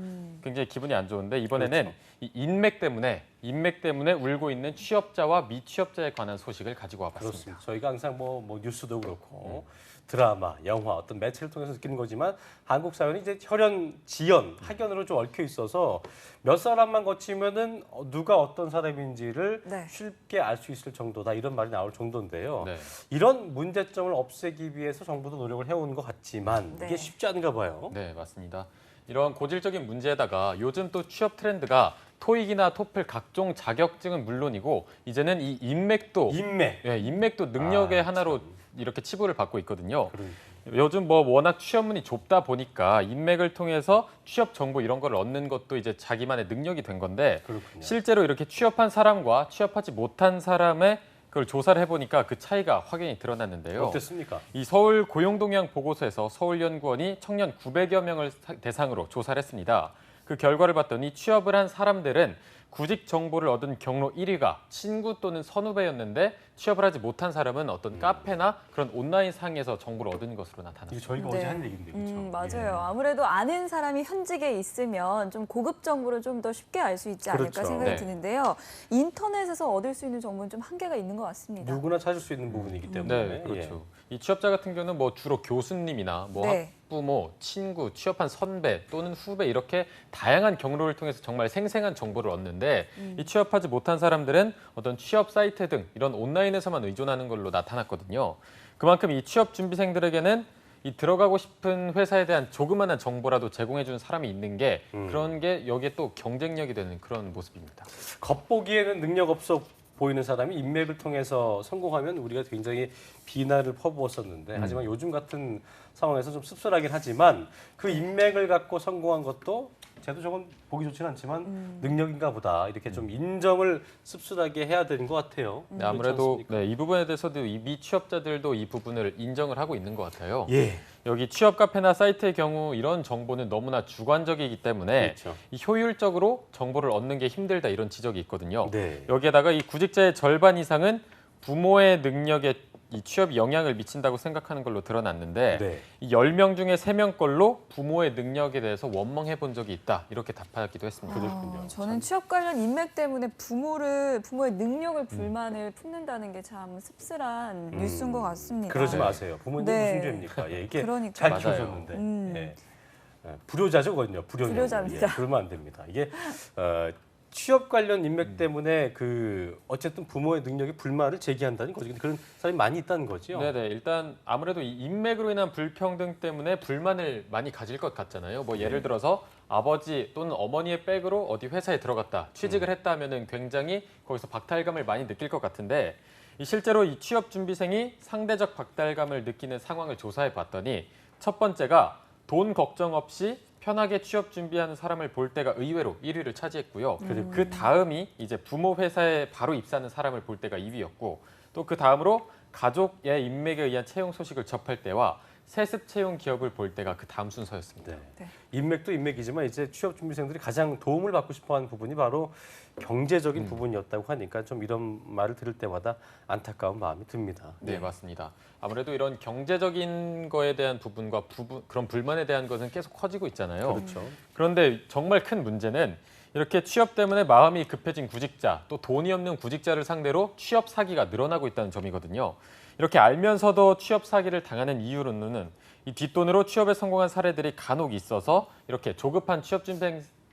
굉장히 기분이 안 좋은데 이번에는 그렇죠. 이 인맥 때문에 울고 있는 취업자와 미취업자에 관한 소식을 가지고 와봤습니다. 그렇습니다. 저희가 항상 뭐 뉴스도 그렇고 드라마, 영화 어떤 매체를 통해서 느끼는 거지만 한국 사회는 이제 혈연, 지연, 학연으로 좀 얽혀 있어서 몇 사람만 거치면은 누가 어떤 사람인지를 네. 쉽게 알 수 있을 정도다 이런 말이 나올 정도인데요. 네. 이런 문제점을 없애기 위해서 정부도 노력을 해온 것 같지만 네. 이게 쉽지 않은가 봐요. 네, 맞습니다. 이런 고질적인 문제에다가 요즘 또 취업 트렌드가 토익이나 토플 각종 자격증은 물론이고 이제는 이 인맥도 인맥. 인맥도 능력의 아, 하나로 참. 이렇게 치부를 받고 있거든요. 그러니까. 요즘 뭐 워낙 취업문이 좁다 보니까 인맥을 통해서 취업 정보 이런 걸 얻는 것도 이제 자기만의 능력이 된 건데 그렇군요. 실제로 이렇게 취업한 사람과 취업하지 못한 사람의 그걸 조사를 해보니까 그 차이가 확연히 드러났는데요. 어땠습니까? 이 서울 고용동향 보고서에서 서울연구원이 청년 900여 명을 대상으로 조사를 했습니다. 그 결과를 봤더니 취업을 한 사람들은 구직 정보를 얻은 경로 1위가 친구 또는 선후배였는데 취업을 하지 못한 사람은 어떤 카페나 그런 온라인 상에서 정보를 얻은 것으로 나타났습니다. 이거 저희가 네. 어제 한 얘기인데 그렇죠? 맞아요. 아무래도 아는 사람이 현직에 있으면 좀 고급 정보를 좀 더 쉽게 알 수 있지 않을까 그렇죠. 생각이 네. 드는데요. 인터넷에서 얻을 수 있는 정보는 좀 한계가 있는 것 같습니다. 누구나 찾을 수 있는 부분이기 때문에. 네, 그렇죠. 이 취업자 같은 경우는 뭐 주로 교수님이나 뭐 네. 학부모, 친구, 취업한 선배 또는 후배 이렇게 다양한 경로를 통해서 정말 생생한 정보를 얻는데 이 취업하지 못한 사람들은 어떤 취업 사이트 등 이런 온라인에서만 의존하는 걸로 나타났거든요. 그만큼 이 취업 준비생들에게는 이 들어가고 싶은 회사에 대한 조그마한 정보라도 제공해 주는 사람이 있는 게 그런 게 여기에 또 경쟁력이 되는 그런 모습입니다. 겉보기에는 능력 없어 보이는 사람이 인맥을 통해서 성공하면 우리가 굉장히 비난을 퍼부었었는데 하지만 요즘 같은 상황에서 좀 씁쓸하긴 하지만 그 인맥을 갖고 성공한 것도 쟤도 저건 보기 좋지는 않지만 능력인가 보다 이렇게 좀 인정을 씁쓸하게 해야 되는 것 같아요. 네, 아무래도 그렇지 않습니까? 이 부분에 대해서도 이 미취업자들도 이 부분을 인정을 하고 있는 것 같아요. 예, 여기 취업 카페나 사이트의 경우 이런 정보는 너무나 주관적이기 때문에 그렇죠. 이 효율적으로 정보를 얻는 게 힘들다 이런 지적이 있거든요. 네. 여기에다가 이 구직자의 절반 이상은 부모의 능력에 이 취업이 영향을 미친다고 생각하는 걸로 드러났는데 네. 이 10명 중에 3명 걸로 부모의 능력에 대해서 원망해 본 적이 있다 이렇게 답하기도 했습니다. 그렇군요. 저는 취업 관련 인맥 때문에 부모의 능력을 불만을 품는다는 게 참 씁쓸한 뉴스인 것 같습니다. 그러지 마세요. 부모님 네. 무슨 죄입니까? 예, 이게 그러니까요. 잘 맞아요. 키우셨는데. 음. 예. 불효자죠, 그건요. 불효자입니다. 예, 그러면 안 됩니다. 이게 취업 관련 인맥 때문에 어쨌든 부모의 능력에 불만을 제기한다는 거죠. 근데 그런 사람이 많이 있다는 거죠. 네네. 일단 아무래도 이 인맥으로 인한 불평등 때문에 불만을 많이 가질 것 같잖아요. 뭐 예를 들어서 아버지 또는 어머니의 백으로 어디 회사에 들어갔다, 취직을 했다 하면은 굉장히 거기서 박탈감을 많이 느낄 것 같은데 실제로 이 취업 준비생이 상대적 박달감을 느끼는 상황을 조사해 봤더니 첫 번째가 돈 걱정 없이 편하게 취업 준비하는 사람을 볼 때가 의외로 1위를 차지했고요. 그 다음이 이제 부모 회사에 바로 입사하는 사람을 볼 때가 2위였고 또 그 다음으로 가족의 인맥에 의한 채용 소식을 접할 때와 세습 채용 기업을 볼 때가 그 다음 순서였습니다. 네. 인맥도 인맥이지만 이제 취업 준비생들이 가장 도움을 받고 싶어하는 부분이 바로 경제적인 부분이었다고 하니까 좀 이런 말을 들을 때마다 안타까운 마음이 듭니다. 네, 맞습니다. 아무래도 이런 경제적인 거에 대한 부분과 그런 불만에 대한 것은 계속 커지고 있잖아요. 그렇죠. 그런데 정말 큰 문제는 이렇게 취업 때문에 마음이 급해진 구직자, 또 돈이 없는 구직자를 상대로 취업 사기가 늘어나고 있다는 점이거든요. 이렇게 알면서도 취업 사기를 당하는 이유로는 이 뒷돈으로 취업에 성공한 사례들이 간혹 있어서 이렇게 조급한 취업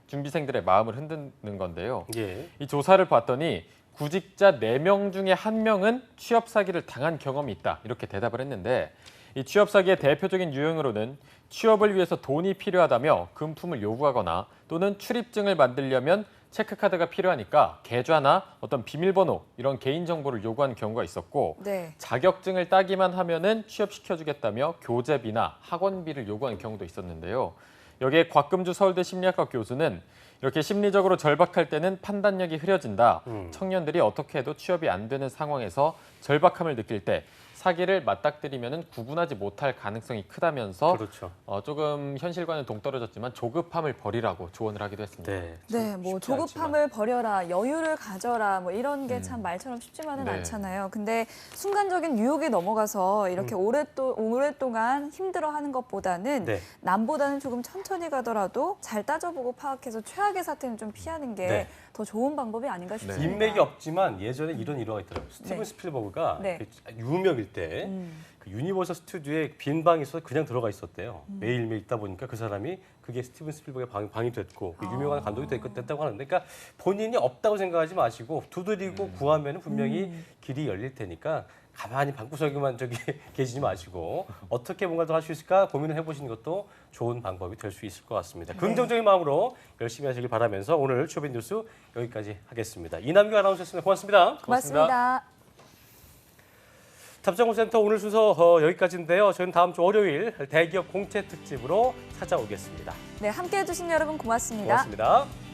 준비생들의 마음을 흔드는 건데요. 예. 이 조사를 봤더니 구직자 4명 중에 1명은 취업 사기를 당한 경험이 있다. 이렇게 대답을 했는데 이 취업 사기의 대표적인 유형으로는 취업을 위해서 돈이 필요하다며 금품을 요구하거나 또는 출입증을 만들려면 체크카드가 필요하니까 계좌나 어떤 비밀번호 이런 개인정보를 요구하는 경우가 있었고 네. 자격증을 따기만 하면은 취업시켜주겠다며 교재비나 학원비를 요구하는 경우도 있었는데요. 여기에 곽금주 서울대 심리학과 교수는 이렇게 심리적으로 절박할 때는 판단력이 흐려진다. 청년들이 어떻게 해도 취업이 안 되는 상황에서 절박함을 느낄 때 사기를 맞닥뜨리면 구분하지 못할 가능성이 크다면서 그렇죠. 조금 현실과는 동떨어졌지만 조급함을 버리라고 조언을 하기도 했습니다. 네. 네, 뭐 조급함을 버려라, 여유를 가져라, 뭐 이런 게 참 말처럼 쉽지만은 네. 않잖아요. 근데 순간적인 유혹에 넘어가서 이렇게 오랫동안 힘들어하는 것보다는 네. 남보다는 조금 천천히 가더라도 잘 따져보고 파악해서 최악의 사태는 좀 피하는 게 더 네. 좋은 방법이 아닌가 싶습니다. 인맥이 없지만 예전에 이런 일화가 있더라고요. 스티븐 네. 스필버그가 네. 그 유명일 때 그 유니버설 스튜디오에 빈 방이 있어서 그냥 들어가 있었대요. 매일매일 있다 보니까 그 사람이 그게 스티븐 스필버그의 방이 됐고 그 유명한 감독이 됐다고 하는데 그러니까 본인이 없다고 생각하지 마시고 두드리고 구하면 분명히 길이 열릴 테니까 가만히 방구석에만 계시지 마시고 어떻게 뭔가 더 할 수 있을까 고민을 해보시는 것도 좋은 방법이 될 수 있을 것 같습니다. 긍정적인 마음으로 열심히 하시길 바라면서 오늘 취업인 뉴스 여기까지 하겠습니다. 이남규 아나운서였습니다. 고맙습니다. 고맙습니다. 답정호센터 오늘 순서 여기까지인데요. 저희는 다음 주 월요일 대기업 공채 특집으로 찾아오겠습니다. 네, 함께해 주신 여러분 고맙습니다. 고맙습니다.